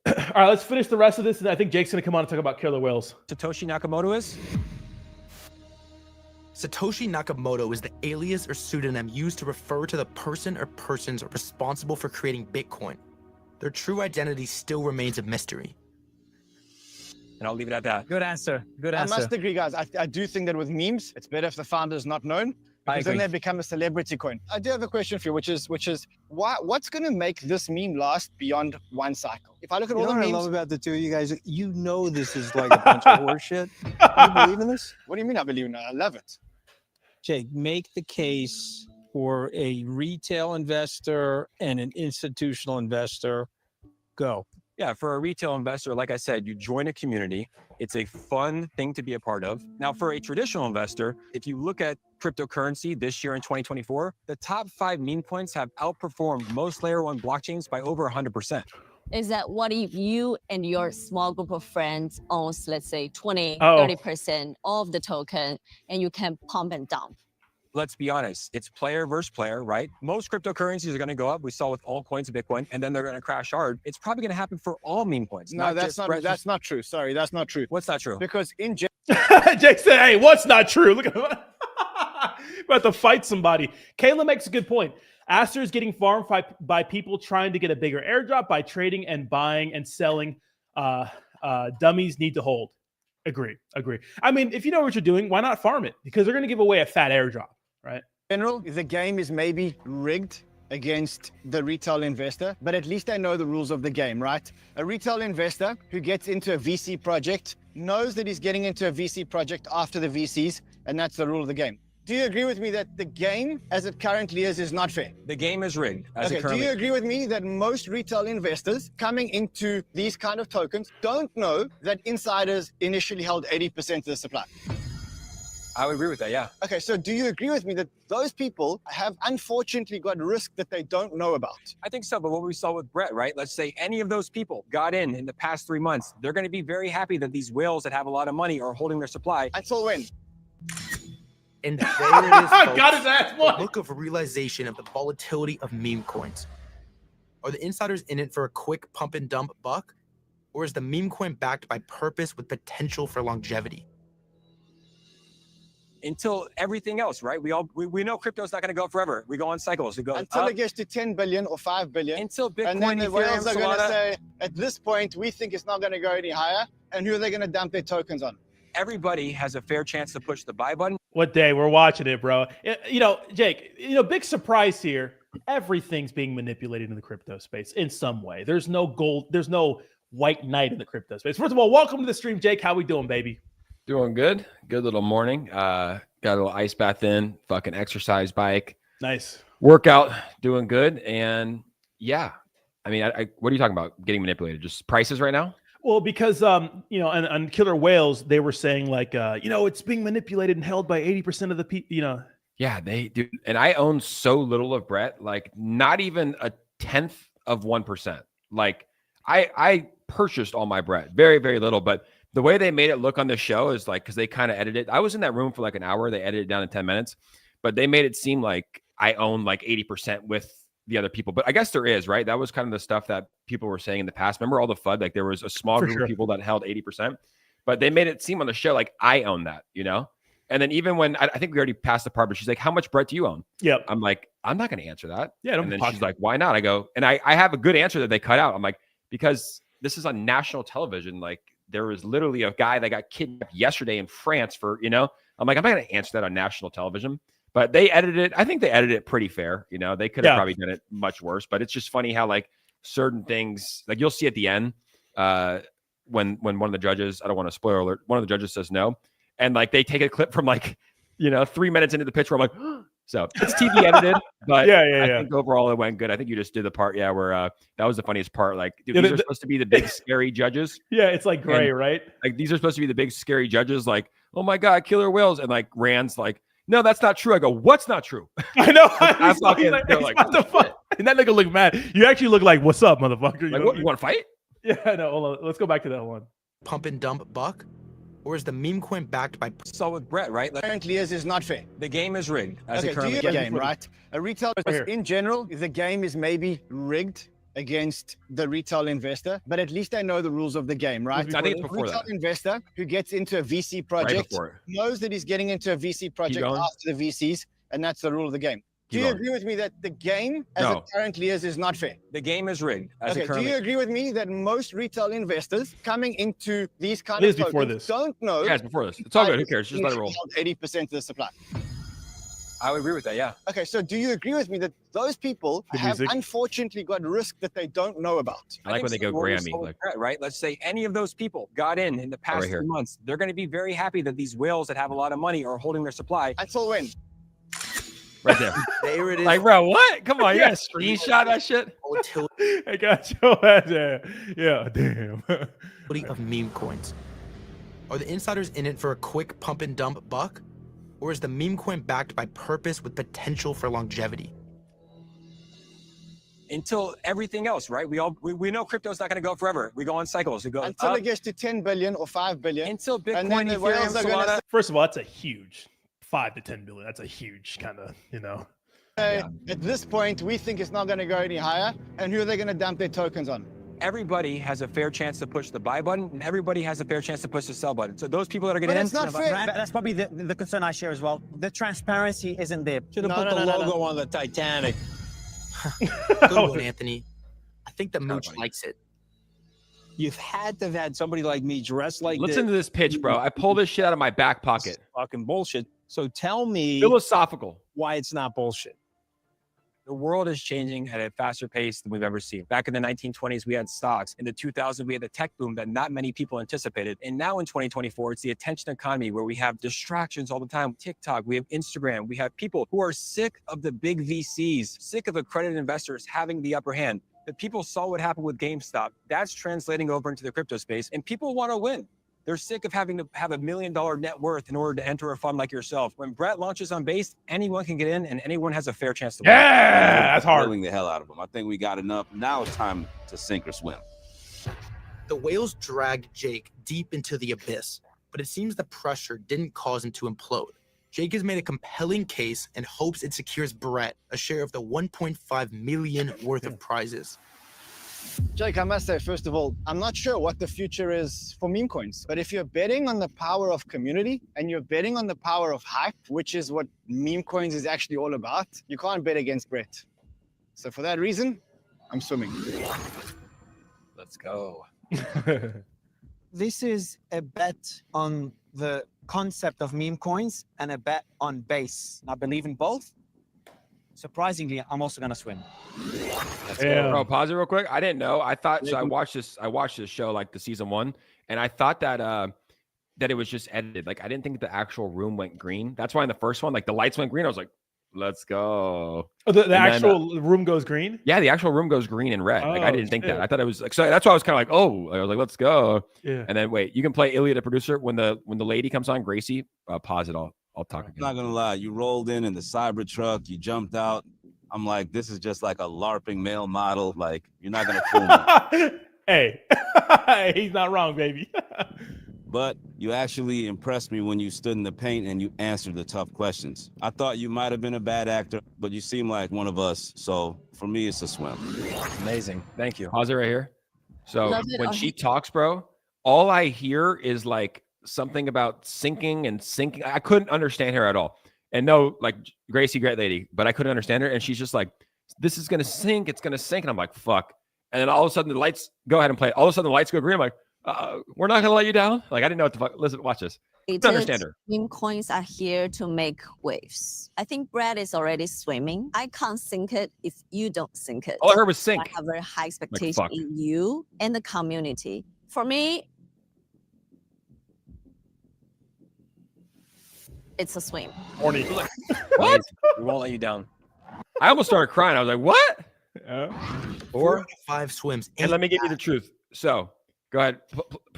All right, let's finish the rest of this, and I think Jake's gonna come on and talk about killer whales. Satoshi Nakamoto is? Satoshi Nakamoto is the alias or pseudonym used to refer to the person or persons responsible for creating Bitcoin. Their true identity still remains a mystery. And I'll leave it at that. Good answer. Good answer. I must agree, guys. I do think that with memes, it's better if the founder is not known, because then they become a celebrity coin. I do have a question for you, which is what's going to make this meme last beyond one cycle? If I look at all the memes, what I love about the two of you guys, you know this is like a bunch of horseshit. You believe in this? What do you mean I believe in it? I love it. Jake, make the case for a retail investor and an institutional investor. Go. Yeah, for a retail investor, like I said, you join a community. It's a fun thing to be a part of. Now, for a traditional investor, if you look at cryptocurrency this year in 2024, the top 5 meme coins have outperformed most layer 1 blockchains by over 100%. Is that what if you and your small group of friends owns, let's say 20, 30% of the token and you can pump and dump? Let's be honest, it's player versus player, right? Most cryptocurrencies are going to go up. We saw with all coins of Bitcoin, and then they're going to crash hard. It's probably going to happen for all meme coins. No, that's not true. Sorry, that's not true. What's not true? Because in Jake said, hey, what's not true? Look at him. About to fight somebody. Kayla makes a good point. Aster is getting farmed by people trying to get a bigger airdrop by trading and buying and selling. Dummies need to hold. Agree. I mean, if you know what you're doing, why not farm it? Because they're going to give away a fat airdrop, right? In general, the game is maybe rigged against the retail investor, but at least they know the rules of the game, right? A retail investor who gets into a VC project knows that he's getting into a VC project after the VCs, and that's the rule of the game. Do you agree with me that the game, as it currently is not fair? The game is rigged. Do you agree with me that most retail investors coming into these kind of tokens don't know that insiders initially held 80% of the supply? I would agree with that, yeah. Okay, so do you agree with me that those people have unfortunately got risk that they don't know about? I think so, but what we saw with Brett, right? Let's say any of those people got in the past 3 months, they're going to be very happy that these whales that have a lot of money are holding their supply. Until when? And there it is, folks. Got his ass, boy. The look of realization of the volatility of meme coins. Are the insiders in it for a quick pump and dump buck? Or is the meme coin backed by purpose with potential for longevity? until everything else, right? We know crypto's not going to go forever. We go on cycles. We go until up, it gets to 10 billion or 5 billion. until Bitcoin, And then the Ethereum, whales are going to Solana, say, at this point, we think it's not going to go any higher. And who are they going to dump their tokens on? everybody has a fair chance to push the buy button. What day? We're watching it, bro. You know, Jake, big surprise here. Everything's being manipulated in the crypto space in some way. There's no gold. There's no white knight in the crypto space. First of all, welcome to the stream, Jake. How we doing, baby? Doing good. Good little morning. Got a little ice bath in, fucking exercise bike. Nice. Workout, doing good. And yeah, I mean, what are you talking about? Getting manipulated? Just prices right now? Well, because and on Killer Whales, they were saying like, it's being manipulated and held by 80% of the people. Yeah, they do. And I own so little of Brett, like not even a 10th of 1%. Like I purchased all my Brett, very, very little. But the way they made it look on the show is like, because they kind of edited. I was in that room for like an hour. They edited it down in 10 minutes, but they made it seem like I own like 80% with the other people. But I guess there is, right? That was kind of the stuff that people were saying in the past. Remember all the FUD? Like there was a small group of people that held 80%, but they made it seem on the show like I own that, And then even when I think we already passed the part, but she's like, "How much Brett do you own?" Yep. I'm like, "I'm not going to answer that." Yeah. And then she's like, "Why not?" I go, and I have a good answer that they cut out. I'm like, because this is on national television. Like there was literally a guy that got kidnapped yesterday in France for, I'm like, I'm not going to answer that on national television. But they edited it. I think they edited it pretty fair. They could have probably done it much worse. But it's just funny how like certain things, like you'll see at the end, when one of the judges, I don't want to spoiler alert, one of the judges says no. And like they take a clip from like, 3 minutes into the pitch where I'm like, so it's TV edited, but I think overall it went good. I think you just did the part, where that was the funniest part. Like, dude, these are supposed to be the big scary judges. Yeah, it's like gray, right? Like these are supposed to be the big scary judges. Like, oh my god, killer whales, and like Rand's like, no, that's not true. I go, what's not true? I know. I'm fucking like, what the fuck? And that nigga look mad. You actually look like, what's up, motherfucker? Like, what, you want to fight? Yeah, no, hold on. Let's go back to that one. Pump and dump buck? Or is the meme coin backed by... So with Brett, right? Like, Apparently is not fair. the game is rigged. As it Okay, do currently you is. game, right? A retail, in general, the game is maybe rigged against the retail investor, but at least they know the rules of the game, right? I think it's A before retail that. investor who gets into a VC project before it. knows that he's getting into a VC project going. after the VCs, and that's the rule of the game. Do Keep you going. agree with me that the game, as No. it currently is not fair? The game is rigged. As Okay, it do currently you agree with me that most retail investors coming into these kind It of is before tokens this. don't know? Yeah, it's before this. It's all good. Who cares? Just let it roll. 80% of the supply. I would agree with that. Yeah. Okay, so do you agree with me that those people Good have music. unfortunately got risk that they don't know about? I like when they go Grammy. Like, right? Let's say any of those people got in the past right here. 3 months. They're going to be very happy that these whales that have a lot of money are holding their supply. Until when? Right there. There it is. Like, bro, what? Come on, you got to screenshot that shit. Volatility I got your ass there. Yeah, damn. of meme coins. Are the insiders in it for a quick pump and dump buck? Or is the meme coin backed by purpose with potential for longevity? Until everything else, right? We know crypto's not going to go forever. We go on cycles. We go Until up, it gets to 10 billion or 5 billion. until Bitcoin, And then the Ethereum, whales are gonna Solana. First of all, that's a huge 5 to 10 billion. That's a huge kind of, say, at this point, we think it's not going to go any higher. And who are they going to dump their tokens on? Everybody has a fair chance to push the buy button, and everybody has a fair chance to push the sell button. So those people that are going But to it's not fair. That's probably the concern I share as well. The transparency isn't there. Should have put the logo on the Titanic. Good one, Anthony. I think the mooch likes it. You've had to have had somebody like me dressed like Listen to this pitch, bro. I pull this shit out of my back pocket. fucking bullshit. So tell me Philosophical. why it's not bullshit. The world is changing at a faster pace than we've ever seen. Back in the 1920s, we had stocks. In the 2000s, we had the tech boom that not many people anticipated. And now in 2024, it's the attention economy where we have distractions all the time. TikTok, we have Instagram, we have people who are sick of the big VCs, sick of accredited investors having the upper hand. The people saw what happened with GameStop. That's translating over into the crypto space, and people want to win. They're sick of having to have $1 million net worth in order to enter a fund like yourself. When Brett launches on base, anyone can get in and anyone has a fair chance to win. Yeah, that's hard. Drilling the hell out of them. I think we got enough. Now it's time to sink or swim. The whales dragged Jake deep into the abyss, but it seems the pressure didn't cause him to implode. Jake has made a compelling case and hopes it secures Brett a share of the 1.5 million worth of prizes. Jake, I must say, first of all, I'm not sure what the future is for meme coins, but if you're betting on the power of community and you're betting on the power of hype, which is what meme coins is actually all about, you can't bet against Brett. So for that reason, I'm swimming. Let's go. This is a bet on the concept of meme coins and a bet on base. I believe in both. Surprisingly, I'm also gonna swim. Let's go. Bro, pause it real quick. I didn't know. I thought so. I watched this show like the season 1, and I thought that that it was just edited. Like I didn't think the actual room went green. That's why in the first one, like the lights went green. I was like, let's go. Oh, the actual room goes green? Yeah, the actual room goes green and red. Like I didn't think that. I thought it was like, so that's why I was kind of like, oh, I was like, let's go. Yeah. And then wait, you can play Ilya, the producer, when the lady comes on, Gracie, pause it. I'll talk again. I'm not gonna lie, you rolled in the Cybertruck, you jumped out. I'm like, this is just like a LARPing male model. Like, you're not gonna fool me. Hey, he's not wrong, baby. But you actually impressed me when you stood in the paint and you answered the tough questions. I thought you might have been a bad actor, but you seem like one of us. So for me, it's a swim. Amazing. Thank you. Pause it right here. So when she Okay. talks, bro, all I hear is like something about sinking and sinking. I couldn't understand her at all. And no, like Gracie, great lady, but I couldn't understand her. And she's just like, this is going to sink. It's going to sink. And I'm like, fuck. And then all of a sudden the lights, go ahead and play it. All of a sudden the lights go green. I'm like, we're not going to let you down. Like, I didn't know what the fuck. Listen, watch this. I don't understand her. Meme coins are here to make waves. I think Brad is already swimming. I can't sink it if you don't sink it. All I heard was sink. I have very high expectation fuck. in you and the community. For me, it's a swim. Horny. What? We won't let you down. I almost started crying. I was like, what? 4 out of 5 swims. And let me give you the truth. So go ahead.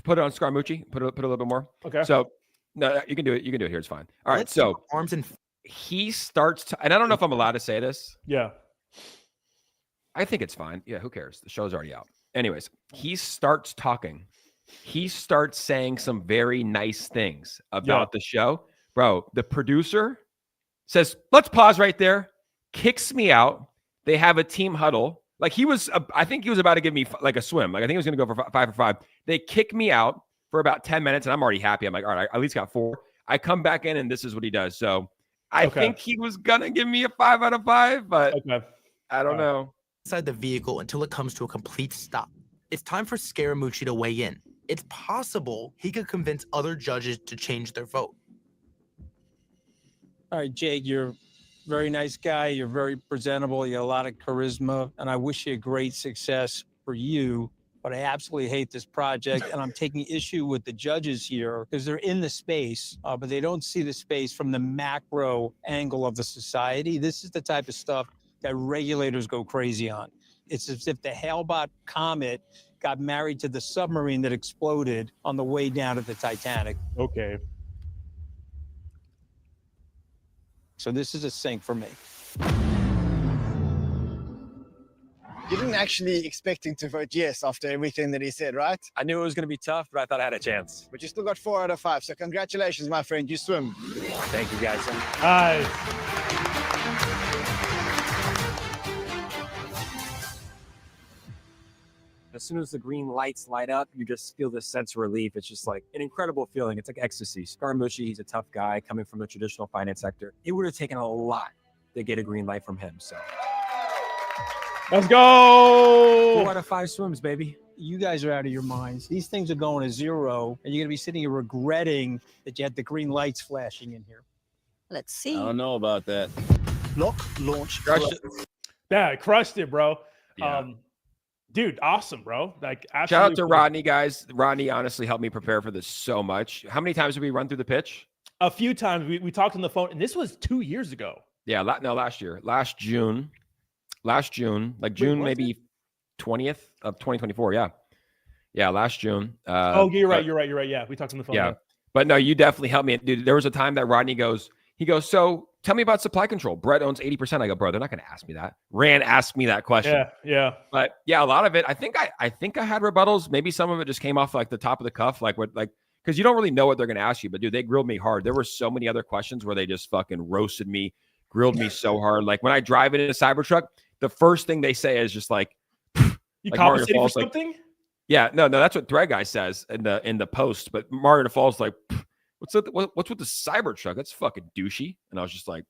Put it on Scaramucci. Put a little bit more. Okay. So no, you can do it. You can do it here. It's fine. All right. Let's So arms and he starts to, and I don't know if I'm allowed to say this. Yeah. I think it's fine. Yeah, who cares? The show's already out. Anyways, he starts talking. He starts saying some very nice things about the show. Bro, the producer says, let's pause right there, kicks me out. They have a team huddle. Like I think he was about to give me like a swim. Like I think he was going to go for 5 for 5. They kick me out for about 10 minutes and I'm already happy. I'm like, all right, I at least got 4. I come back in and this is what he does. So I think he was going to give me a 5 out of 5, but I don't know. Inside the vehicle until it comes to a complete stop. It's time for Scaramucci to weigh in. It's possible he could convince other judges to change their vote. All right, Jake, you're a very nice guy. You're very presentable. You got a lot of charisma, and I wish you great success for you. But I absolutely hate this project, and I'm taking issue with the judges here because they're in the space, but they don't see the space from the macro angle of the society. This is the type of stuff that regulators go crazy on. It's as if the Hale-Bopp comet got married to the submarine that exploded on the way down to the Titanic. Okay. So this is a sink for me. You didn't actually expect him to vote yes after everything that he said, right? I knew it was going to be tough, but I thought I had a chance. But you still got 4 out of 5. So congratulations, my friend. You swim. Thank you, guys. Nice. As soon as the green lights light up, you just feel this sense of relief. It's just like an incredible feeling. It's like ecstasy. Scaramucci, he's a tough guy coming from the traditional finance sector. It would have taken a lot to get a green light from him. So let's go. 4 out of 5 swims, baby. You guys are out of your minds. These things are going to 0, and you're going to be sitting here regretting that you had the green lights flashing in here. Let's see. I don't know about that. Lock, launch, crushed it. Yeah, crushed it, bro. Yeah. Dude, awesome, bro. Like, absolutely. Shout out to Rodney, guys. Rodney honestly helped me prepare for this so much. How many times did we run through the pitch? A few times. We talked on the phone, and this was 2 years ago. Yeah, last year. Last June, like June maybe 20th of 2024. Yeah, last June. You're right. Yeah, we talked on the phone. Yeah, but no, you definitely helped me. Dude, there was a time that Rodney goes, so tell me about supply control. Brett owns 80%. I go, bro, they're not going to ask me that. Rand asked me that question. Yeah. But yeah, a lot of it, I think I had rebuttals. Maybe some of it just came off like the top of the cuff, because you don't really know what they're going to ask you. But dude, they grilled me hard. There were so many other questions where they just fucking roasted me, grilled me so hard. Like when I drive it in a Cybertruck, the first thing they say is just like, You like Mario compensated for Falls, like, something? yeah, no, that's what Thread Guy says in the post. But Mario Default's like, what's with the Cybertruck? That's fucking douchey. And I was just like,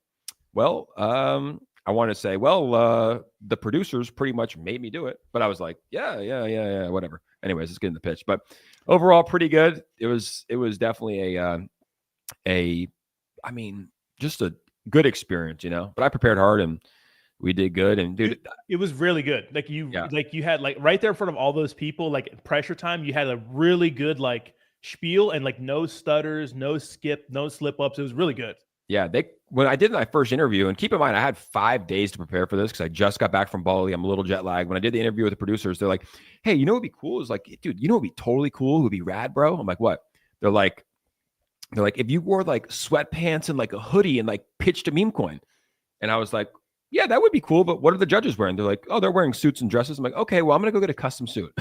well, I want to say, well, the producers pretty much made me do it. But I was like, yeah, whatever. Anyways, let's get in the pitch. But overall, pretty good. It was definitely I mean, just a good experience, you know. But I prepared hard and we did good. And dude, it was really good. Like you had like right there in front of all those people, like pressure time, you had a really good like spiel and like no stutters, no skip, no slip ups. It was really good. Yeah, when I did my first interview, and keep in mind, I had 5 days to prepare for this because I just got back from Bali. I'm a little jet lagged. When I did the interview with the producers, they're like, hey, you know what would be cool? Is like, dude, you know what would be totally cool? It would be rad, bro. I'm like, what? They're like, if you wore like sweatpants and like a hoodie and like pitched a meme coin. And I was like, yeah, that would be cool. But what are the judges wearing? They're like, oh, they're wearing suits and dresses. I'm like, okay, well, I'm going to go get a custom suit.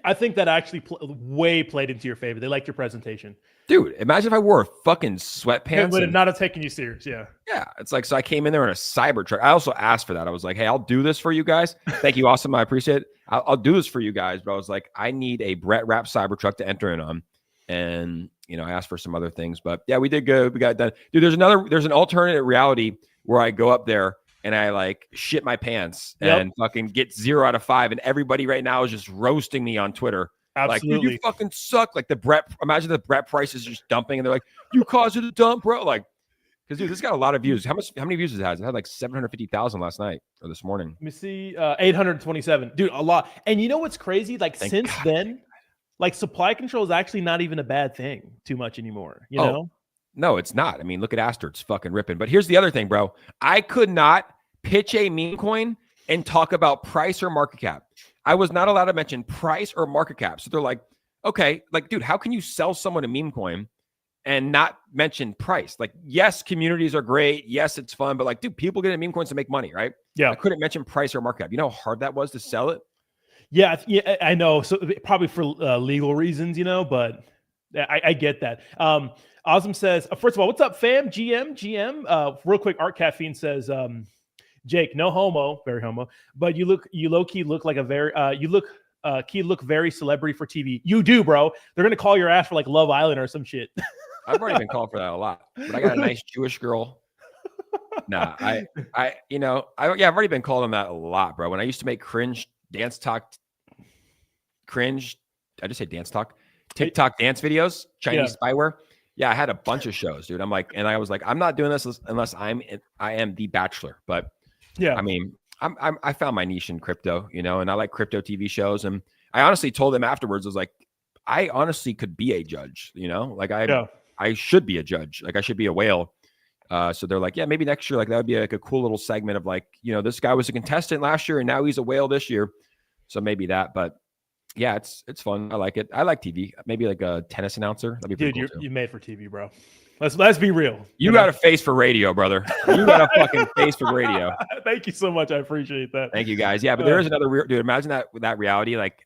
I think that actually way played into your favor. They liked your presentation. Dude, imagine if I wore fucking sweatpants. It would have not have taken you serious. Yeah. Yeah. It's like, so I came in there in a Cybertruck. I also asked for that. I was like, hey, I'll do this for you guys. Thank you. Awesome. I appreciate it. I'll do this for you guys. But I was like, I need a Brett Rapp Cybertruck to enter in on. And, you know, I asked for some other things. But yeah, we did good. We got done. Dude, there's an alternate reality where I go up there and I like shit my pants and fucking get 0 out of 5. And everybody right now is just roasting me on Twitter. Absolutely. Like, dude, you fucking suck. Like imagine the Brett price is just dumping and they're like, you caused it to dump, bro. Like, because dude, this got a lot of views. How many views it has? It had like 750,000 last night or this morning. Let me see. 827. Dude, a lot. And you know what's crazy? Like since then, like supply control is actually not even a bad thing too much anymore. You know? No, it's not. I mean, look at Aster. It's fucking ripping. But here's the other thing, bro. I could not pitch a meme coin and talk about price or market cap. I was not allowed to mention price or market cap. So they're like, okay, like, dude, how can you sell someone a meme coin and not mention price? Like, yes, communities are great. Yes, it's fun. But like, dude, people get in meme coins to make money, right? Yeah. I couldn't mention price or market cap. You know how hard that was to sell it? Yeah, I know. So probably for legal reasons, you know, but I get that. Awesome says, first of all, what's up, fam? GM. Real quick, Art Caffeine says, Jake, no homo, very homo, but you low key look like a very look very celebrity for TV. You do, bro. They're gonna call your ass for like Love Island or some shit. I've already been called for that a lot, but I got a nice Jewish girl. Nah, I've already been called on that a lot, bro. When I used to make dance talk, I just say dance talk, TikTok dance videos, Chinese spyware. Yeah, I had a bunch of shows, dude. I was like, I'm not doing this unless I am the Bachelor. But yeah, I mean, I found my niche in crypto, you know, and I like crypto TV shows. And I honestly told them afterwards, I was like, I honestly could be a judge, you know, like I should be a judge, like I should be a whale. So they're like, yeah, maybe next year, like that would be like a cool little segment of like, you know, this guy was a contestant last year and now he's a whale this year. So maybe that, but yeah, it's fun. I like it. I like TV. Maybe like a tennis announcer. That'd be dude. Cool You're made for TV, bro. Let's be real. You got a face for radio, brother. You got a fucking face for radio. Thank you so much. I appreciate that. Thank you, guys. Yeah, but there is another dude. Imagine that reality. Like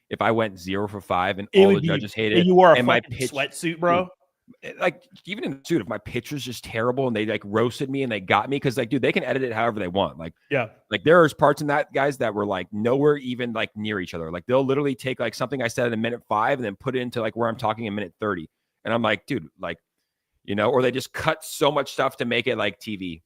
if I went 0 for 5 and all the judges hated it, you wore a my sweatsuit, bro. Like even in the suit, if my pitch was just terrible and they like roasted me and they got me, because like, dude, they can edit it however they want. Like, yeah, like there's parts in that, guys, that were like nowhere even like near each other. Like they'll literally take like something I said in minute 5 and then put it into like where I'm talking in minute 30. And I'm like, dude, like, you know, or they just cut so much stuff to make it like TV.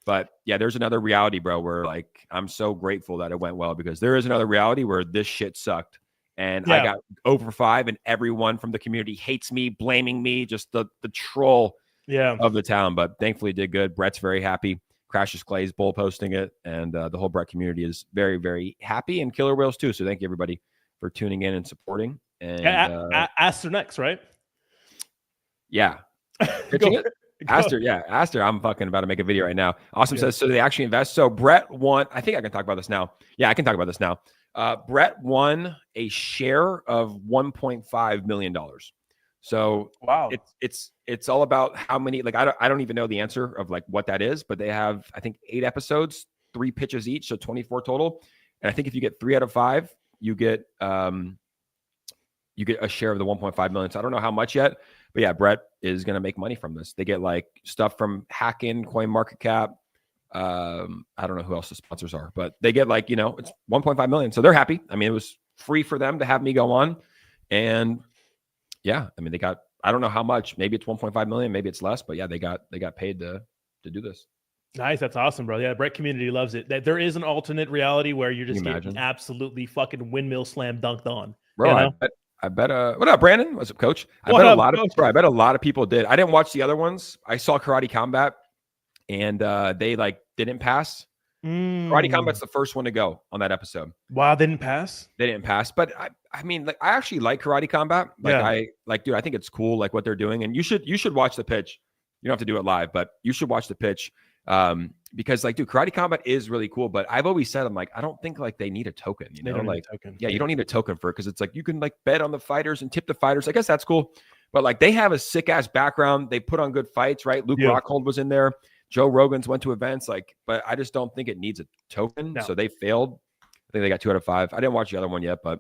But yeah, there's another reality, bro, where like I'm so grateful that it went well, because there is another reality where this shit sucked. And I got 0 for 5 and everyone from the community hates me, blaming me, just the troll of the town. But thankfully did good. Brett's very happy. Crashes Clay's bull posting it. And the whole Brett community is very, very happy, and Killer Whales too. So thank you everybody for tuning in and supporting. And Aster next, right? Yeah. Aster, I'm fucking about to make a video right now. Awesome says, so they actually invest. So Brett won. I think I can talk about this now. Yeah, I can talk about this now. Brett won a share of $1.5 million. So wow, it's all about how many, like, I don't even know the answer of like what that is, but they have, I think 8 episodes, 3 pitches each. So 24 total. And I think if you get 3 out of 5, you get a share of the 1.5 million. So I don't know how much yet, but yeah, Brett is going to make money from this. They get like stuff from Hackin, CoinMarketCap, I don't know who else the sponsors are, but they get like, it's 1.5 million. So they're happy. I mean, it was free for them to have me go on. And yeah, I mean, they got, I don't know how much, maybe it's 1.5 million, maybe it's less, but yeah, they got paid to do this. Nice. That's awesome, bro. Yeah, the Brett community loves it. That there is an alternate reality where you're just getting absolutely fucking windmill slam dunked on. Bro, I bet what up, Brandon? What's up, coach? I bet a lot of people did. I didn't watch the other ones. I saw Karate Combat and they like didn't pass. Karate Combat's the first one to go on that episode. Wow, they didn't pass? They didn't pass. But I mean, like I actually like Karate Combat. Like dude, I think it's cool, like what they're doing. And you should watch the pitch. You don't have to do it live, but you should watch the pitch. Because like, dude, Karate Combat is really cool, but I've always said, I'm like, I don't think like they need a token, you know, like, yeah, you don't need a token for it. Cause it's like, you can like bet on the fighters and tip the fighters. I guess that's cool. But like, they have a sick ass background. They put on good fights, right? Luke Rockhold was in there. Joe Rogan's went to events like, but I just don't think it needs a token. No. So they failed. I think they got 2 out of 5. I didn't watch the other one yet, but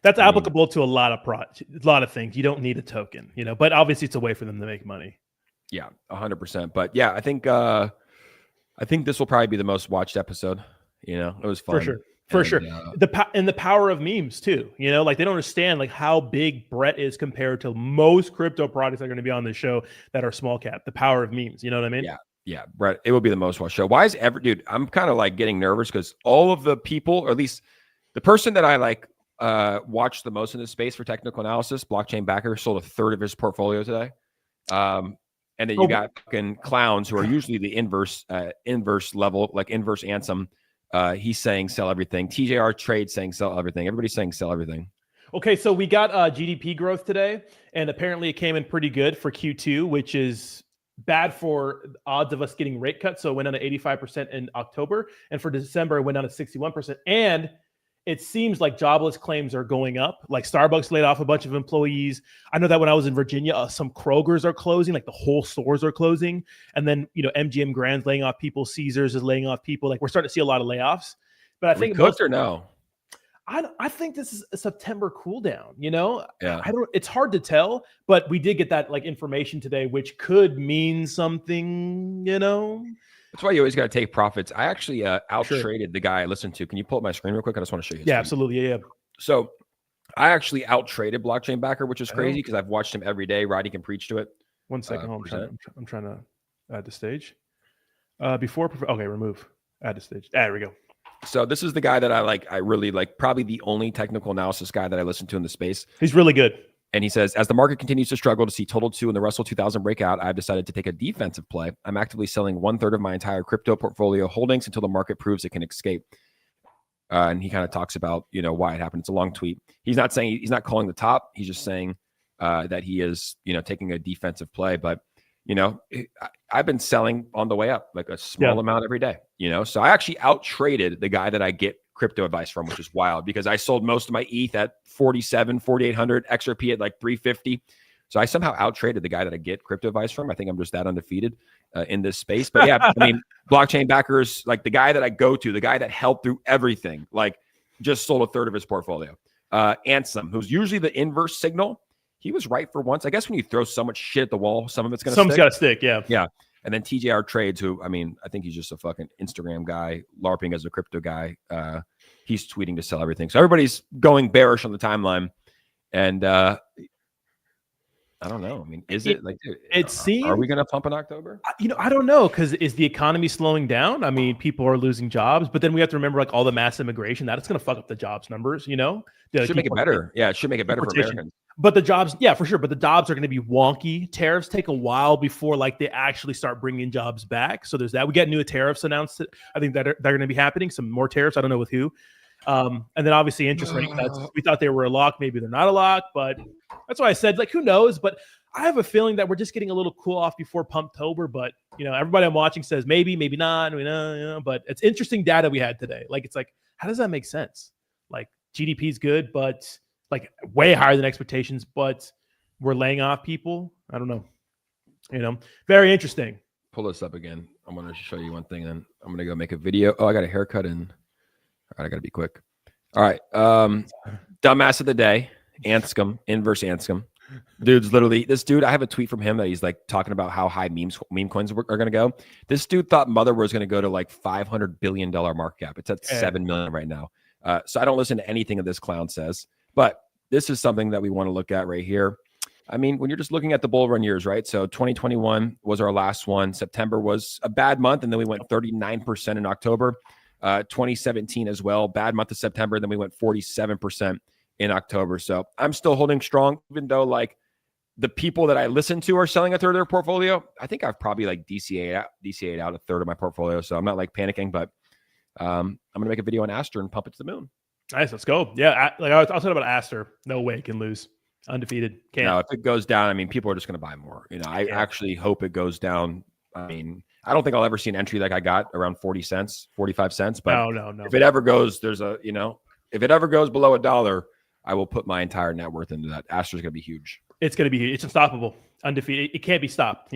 that's applicable to a lot of things. You don't need a token, you know, but obviously it's a way for them to make money. Yeah, 100%. But yeah, I think this will probably be the most watched episode. You know, it was fun. For sure. The power of memes too, you know, like they don't understand like how big Brett is compared to most crypto products that are going to be on the show that are small cap, the power of memes. You know what I mean? Yeah. Brett, it will be the most watched show. Why is dude, I'm kind of like getting nervous because all of the people, or at least the person that I like watched the most in this space for technical analysis, Blockchain Backer, sold 1/3 of his portfolio today. And then you got fucking clowns who are usually the inverse level, like inverse Ansem. He's saying sell everything. TJR Trade saying sell everything. Everybody's saying sell everything. Okay, so we got GDP growth today, and apparently it came in pretty good for Q2, which is bad for odds of us getting rate cuts. So it went down to 85% in October, and for December it went down to 61%. And it seems like jobless claims are going up. Like Starbucks laid off a bunch of employees. I know that when I was in Virginia, some Krogers are closing, like the whole stores are closing. And then, you know, MGM Grand's laying off people. Caesars is laying off people. Like we're starting to see a lot of layoffs. But I think cooked or no? I think this is a September cool down, you know? Yeah. It's hard to tell, but we did get that like information today, which could mean something, you know? That's why you always got to take profits. I actually out-traded the guy I listened to. Can you pull up my screen real quick? I just want to show you. Yeah, absolutely. Yeah. So I actually out-traded Blockchain Backer, which is crazy because I've watched him every day. Roddy can preach to it. 1 second. I'm trying to add the stage. Remove. Add the stage. There we go. So this is the guy that I really like, probably the only technical analysis guy that I listen to in the space. He's really good. And he says, as the market continues to struggle to see Total 2 and the Russell 2000 break out, I've decided to take a defensive play. I'm actively selling 1/3 of my entire crypto portfolio holdings until the market proves it can escape. And he kind of talks about, you know, why it happened. It's a long tweet. He's not calling the top. He's just saying that he is, you know, taking a defensive play. But, you know, I've been selling on the way up, like a small amount every day, you know. So I actually out-traded the guy that I get crypto advice from, which is wild because I sold most of my ETH at 4,800 XRP at like 350. So I somehow out-traded the guy that I get crypto advice from. I think I'm just that undefeated in this space. But yeah, I mean, Blockchain Backers, like the guy that I go to, the guy that helped through everything, like just sold 1/3 of his portfolio. Ansem, who's usually the inverse signal, he was right for once. I guess when you throw so much shit at the wall, some of it's going to stick. Some's got to stick, yeah. Yeah. And then TJR Trades, who, I mean, I think he's just a fucking Instagram guy, LARPing as a crypto guy. He's tweeting to sell everything. So everybody's going bearish on the timeline. And I don't know. I mean, it like, dude, it seems, are we going to pump in October? You know, I don't know. Because is the economy slowing down? I mean, people are losing jobs. But then we have to remember like all the mass immigration. That's going to fuck up the jobs numbers, you know? It should make it better. Yeah, it should make it better for Americans. But the jobs, yeah, for sure. But the jobs are going to be wonky. Tariffs take a while before like they actually start bringing jobs back. So there's that. We got new tariffs announced. I think that they're going to be happening. Some more tariffs. I don't know with who. And then obviously interest rate cuts. We thought they were a lock. Maybe they're not a lock. But that's why I said like who knows. But I have a feeling that we're just getting a little cool off before Pumptober. But you know, everybody I'm watching says maybe, maybe not. You know. But it's interesting data we had today. Like it's like how does that make sense? Like GDP is good, but like way higher than expectations, but we're laying off people. I don't know. You know, very interesting. Pull this up again. I'm going to show you one thing, and then I'm going to go make a video. Oh, I got a haircut and all right, I got to be quick. All right. Dumbass of the day, Anscom, inverse Anscom. Dude's literally this dude. I have a tweet from him that he's like talking about how high meme coins are going to go. This dude thought Mother was going to go to like $500 billion market cap. It's at 7 million right now. So I don't listen to anything that this clown says, but this is something that we want to look at right here. I mean, when you're just looking at the bull run years, right? So 2021 was our last one. September was a bad month, and then we went 39% in October. 2017 as well, bad month of September. Then we went 47% in October. So I'm still holding strong, even though the people that I listen to are selling a third of their portfolio. I think I've probably DCA'd out a third of my portfolio. So I'm not panicking, but I'm going to make a video on Aster and pump it to the moon. Nice. Let's go. Yeah. I'll talk about Aster. No way it can lose. Undefeated. Can't. No, if it goes down, I mean, people are just going to buy more. I actually hope it goes down. I mean, I don't think I'll ever see an entry like I got around 40 cents, 45 cents. But no. If it ever goes, if it ever goes below $1, I will put my entire net worth into that. Aster's going to be huge. It's going to be huge. It's unstoppable. Undefeated. It can't be stopped.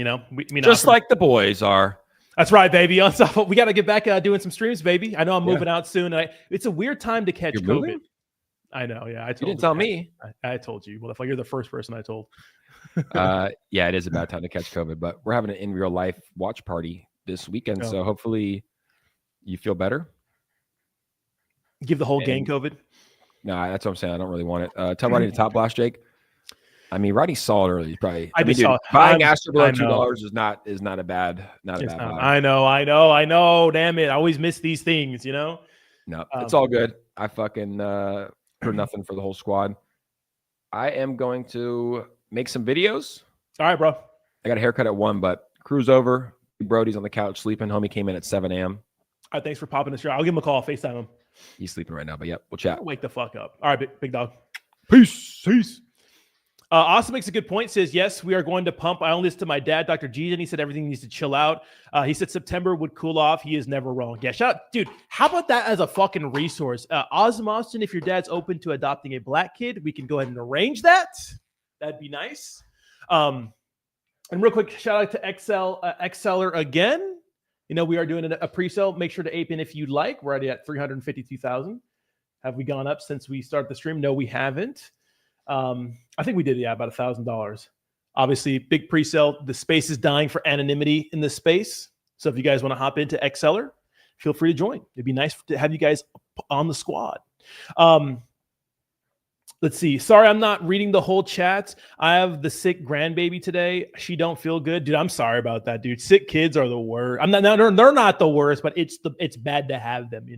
Just like the boys are. That's right, baby. Unstoppable. We got to get back doing some streams, baby. I know I'm moving out soon. It's a weird time to catch COVID. Moving? I know. Yeah. You didn't tell me. I told you. Well, you're the first person I told. Yeah, it is a bad time to catch COVID, but we're having an in real life watch party this weekend. So hopefully you feel better. Give the whole gang COVID. No, that's what I'm saying. I don't really want it. Tell Rodney to top blast, Jake. I mean, Rodney saw it early. Probably. Buying Aster below $2 is not a bad buy. I know. Damn it! I always miss these things. No, it's all good. I fucking for nothing for the whole squad. I am going to make some videos. All right, bro. I got a haircut at 1, but crew's over. Brody's on the couch sleeping. Homie came in at 7 a.m. All right, thanks for popping the show. I'll give him a call. FaceTime him. He's sleeping right now, but yep, we'll chat. Wake the fuck up. All right, big dog. Peace. Austin makes a good point. Says, yes, we are going to pump. I only listened to my dad, Dr. G, and he said everything needs to chill out. He said September would cool off. He is never wrong. Yeah, shout out. Dude, how about that as a fucking resource? Austin, if your dad's open to adopting a black kid, we can go ahead and arrange that. That'd be nice. And real quick, shout out to Exceller again. We are doing a pre-sale. Make sure to ape in if you'd like. We're already at 352,000. Have we gone up since we started the stream? No, we haven't. I think we did, about $1,000. Obviously, big pre-sale. The space is dying for anonymity in this space. So if you guys want to hop into Exceller, feel free to join. It'd be nice to have you guys on the squad. Let's see. Sorry, I'm not reading the whole chat. I have the sick grandbaby today. She don't feel good, dude. I'm sorry about that, dude. Sick kids are the worst. They're not the worst, but it's bad to have them.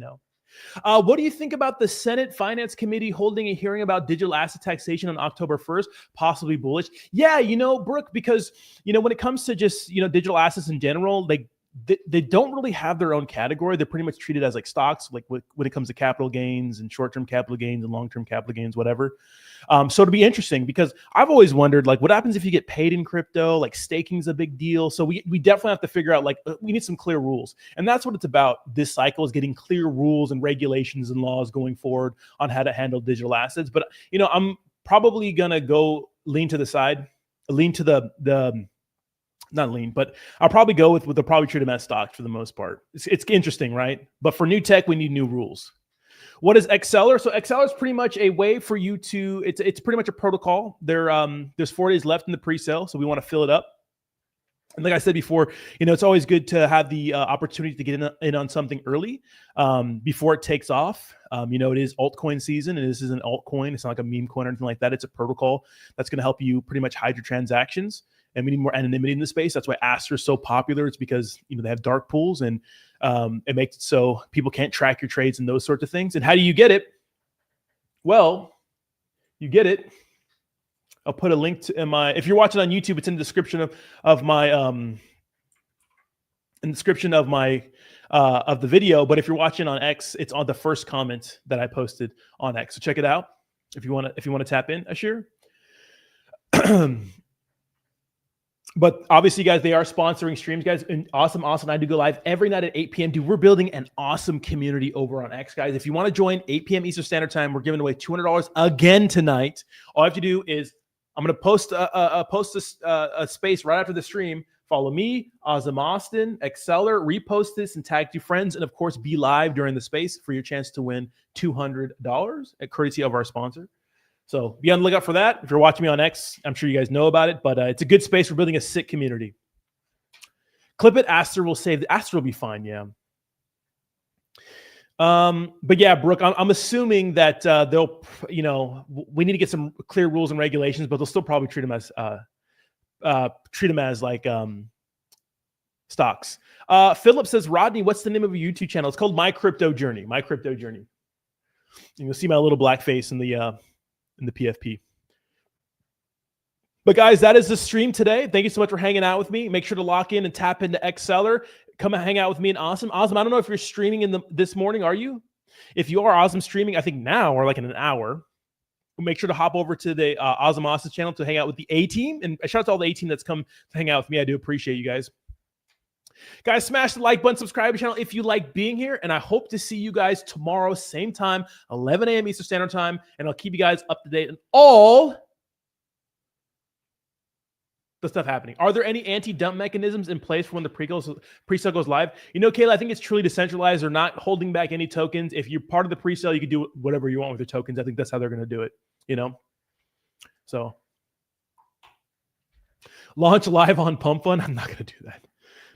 What do you think about the Senate Finance Committee holding a hearing about digital asset taxation on October 1st? Possibly bullish. Yeah, Brooke, because when it comes to just digital assets in general, they don't really have their own category. They're pretty much treated as like stocks, like when it comes to capital gains and short-term capital gains and long-term capital gains, whatever. So it'll be interesting because I've always wondered, what happens if you get paid in crypto? Like staking is a big deal. So we definitely have to figure out, we need some clear rules. And that's what it's about. This cycle is getting clear rules and regulations and laws going forward on how to handle digital assets. But, I'm probably going to lean to the side, not lean, but I'll probably go with the probably treat them as stocks for the most part. It's interesting, right? But for new tech, we need new rules. What is Exceller? So Exceller is pretty much a way for you to, it's pretty much a protocol. There's 4 days left in the pre-sale, so we want to fill it up. And like I said before, it's always good to have the opportunity to get in on something early before it takes off. It is altcoin season, and this is an altcoin. It's not like a meme coin or anything like that. It's a protocol that's going to help you pretty much hide your transactions. And we need more anonymity in the space. That's why Aster is so popular. It's because they have dark pools, and it makes it so people can't track your trades and those sorts of things. And how do you get it? Well, you get it. I'll put a link to if you're watching on YouTube, it's in the description of the video. But if you're watching on X, it's on the first comment that I posted on X. So check it out if you want to tap in, Ashir. But obviously, guys, they are sponsoring streams, guys. And awesome. I do go live every night at 8 p.m. Dude, we're building an awesome community over on X, guys. If you want to join 8 p.m. Eastern Standard Time, we're giving away $200 again tonight. All you have to do is I'm going to post a space right after the stream. Follow me, Austin, Exceller, repost this and tag 2 friends. And, of course, be live during the space for your chance to win $200 at courtesy of our sponsor. So be on the lookout for that. If you're watching me on X, I'm sure you guys know about it, but it's a good space for building a sick community. Clip it. Aster will save. Aster will be fine. Yeah. But yeah, Brooke, I'm assuming that they'll, we need to get some clear rules and regulations, but they'll still probably treat them as like stocks. Philip says, Rodney, what's the name of your YouTube channel? It's called My Crypto Journey. My Crypto Journey. And you'll see my little black face in the PFP. But guys, that is the stream today. Thank you so much for hanging out with me. Make sure to lock in and tap into Exceller. Come and hang out with me and Awesome. Awesome, I don't know if you're streaming this morning. Are you? If you are, Awesome streaming, I think now or like in an hour. Make sure to hop over to the Awesome channel to hang out with the A-team. And shout out to all the A-team that's come to hang out with me. I do appreciate you guys. Guys, smash the like button, subscribe to the channel if you like being here. And I hope to see you guys tomorrow, same time, 11 a.m. Eastern Standard Time. And I'll keep you guys up to date on all the stuff happening. Are there any anti-dump mechanisms in place for when the pre-sale goes live? Kayla, I think it's truly decentralized. They're not holding back any tokens. If you're part of the pre-sale, you can do whatever you want with your tokens. I think that's how they're going to do it, So launch live on Pump Fund. I'm not going to do that.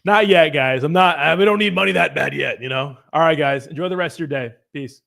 Not yet, guys. We don't need money that bad yet, All right, guys. Enjoy the rest of your day. Peace.